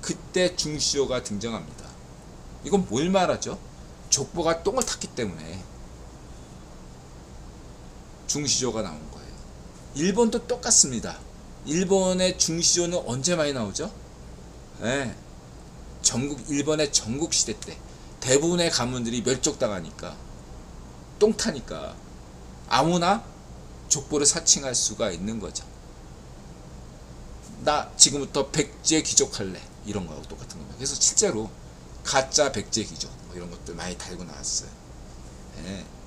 [SPEAKER 1] 그때 중시조가 등장합니다. 이건 뭘 말하죠? 족보가 똥을 탔기 때문에 중시조가 나온 거예요. 일본도 똑같습니다. 일본의 중시조는 언제 많이 나오죠? 일본의 전국시대 때 대부분의 가문들이 멸족당하니까 똥 타니까 아무나 족보를 사칭할 수가 있는 거죠. 나 지금부터 백제 귀족할래 이런 거하고 똑같은 겁니다. 그래서 실제로 가짜 백제 귀족 이런 것들 많이 달고 나왔어요.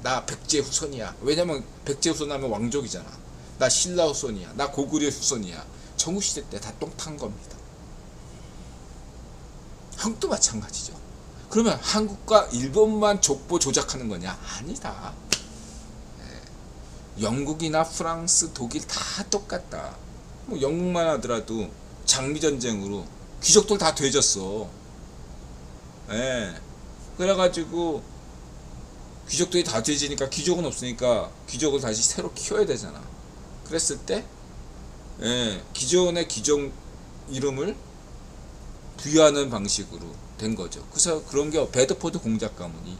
[SPEAKER 1] 나 백제 후손이야. 왜냐면 백제 후손하면 왕족이잖아. 나 신라 후손이야. 나 고구려 후손이야. 전국시대 때 다 똥 탄 겁니다. 한국도 마찬가지죠. 그러면 한국과 일본만 족보 조작하는 거냐? 아니다. 영국이나 프랑스, 독일 다 똑같다. 뭐 영국만 하더라도 장미전쟁으로 귀족들 다 돼졌어. 그래가지고 귀족들이 다 돼지니까 귀족은 없으니까 귀족을 다시 새로 키워야 되잖아. 그랬을 때 기존의 귀족 이름을 부여하는 방식으로 된 거죠. 그래서 그런 게 베드포드 공작 가문이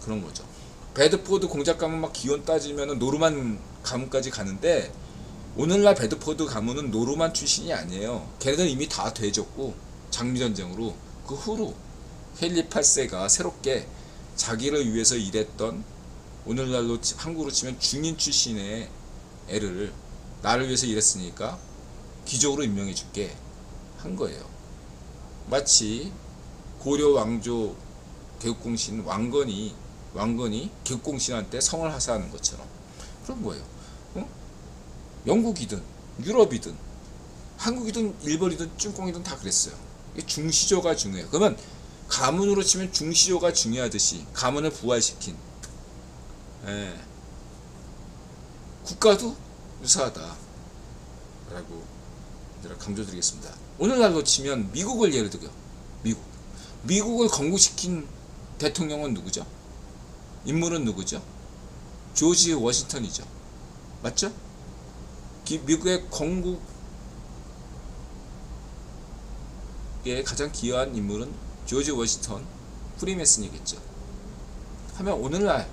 [SPEAKER 1] 그런 거죠. 베드포드 공작 가문 막 기원 따지면은 노르만 가문까지 가는데 오늘날 베드포드 가문은 노르만 출신이 아니에요. 걔네들 이미 다 돼졌고 장미전쟁으로 그 후로 헨리 8세가 새롭게 자기를 위해서 일했던 오늘날로 한국으로 치면 중인 출신의 애를 나를 위해서 일했으니까 귀족으로 임명해 줄게 한 거예요. 마치 고려 왕조 개국공신 왕건이 개국공신한테 성을 하사하는 것처럼 그런 거예요. 영국이든 유럽이든 한국이든 일본이든 ጭ꽁이든 다 그랬어요. 이게 중시조가 중요해요. 그러면 가문으로 치면 중시조가 중요하듯이 가문을 부활시킨 국가도 유사하다 라고 강조드리겠습니다. 오늘날로 치면 미국을 예를 들어요. 미국을 건국시킨 대통령은 누구죠? 인물은 누구죠? 조지 워싱턴이죠. 맞죠? 미국의 건국에 가장 기여한 인물은 조지 워싱턴 프리메슨이겠죠. 하면 오늘날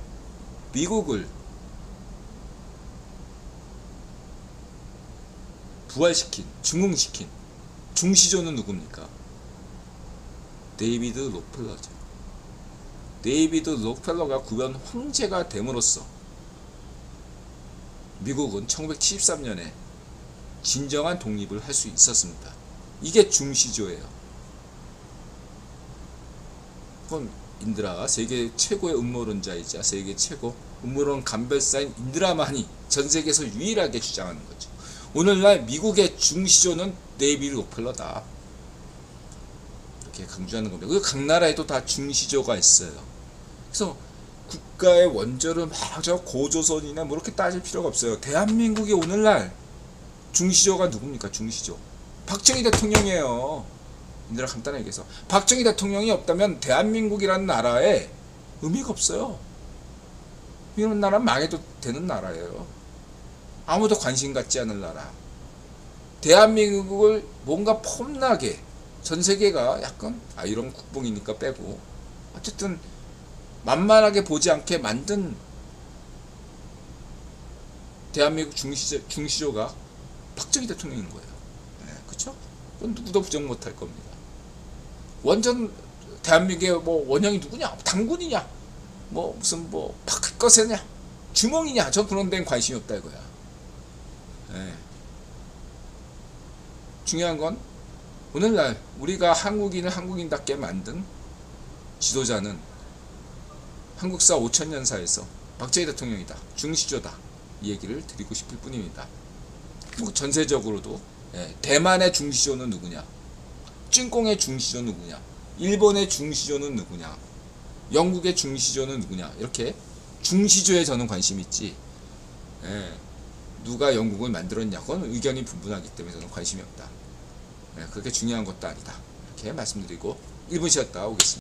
[SPEAKER 1] 미국을 부활시킨, 중흥시킨 중시조는 누굽니까? 데이비드 록펠러죠. 데이비드 록펠러가 구변 황제가 됨으로써 미국은 1973년에 진정한 독립을 할 수 있었습니다. 이게 중시조예요. 그건 인드라, 세계 최고의 음모론자이자 세계 최고 음모론 감별사인 인드라만이 전 세계에서 유일하게 주장하는 거죠. 오늘날 미국의 중시조는 데이비드 록펠러다. 이렇게 강조하는 겁니다. 그 각 나라에도 다 중시조가 있어요. 그래서 국가의 원조를 막 저 고조선이나 뭐 이렇게 따질 필요가 없어요. 대한민국이 오늘날 중시조가 누굽니까? 중시조. 박정희 대통령이에요. 인들아 간단하게 얘기해서 박정희 대통령이 없다면 대한민국이라는 나라에 의미가 없어요. 이런 나라는 망해도 되는 나라예요. 아무도 관심 갖지 않을 나라. 대한민국을 뭔가 폼나게 전 세계가 약간 이런 국뽕이니까 빼고 어쨌든 만만하게 보지 않게 만든 대한민국 중시조가 박정희 대통령인 거예요. 그쵸? 그건 누구도 부정 못할 겁니다. 원전 대한민국의 뭐 원형이 누구냐? 당군이냐? 뭐 무슨 뭐 박거세냐? 주몽이냐? 전 그런 데는 관심이 없다 이거야. 중요한 건 오늘날 우리가 한국인을 한국인답게 만든 지도자는 한국사 5000년사에서 박정희 대통령이다. 중시조다. 이 얘기를 드리고 싶을 뿐입니다. 전세적으로도 대만의 중시조는 누구냐? 찐꽁의 중시조는 누구냐? 일본의 중시조는 누구냐? 영국의 중시조는 누구냐? 이렇게 중시조에 저는 관심이 있지. 누가 영국을 만들었냐? 그건 의견이 분분하기 때문에 저는 관심이 없다. 그렇게 중요한 것도 아니다. 이렇게 말씀드리고 1분 쉬었다 오겠습니다.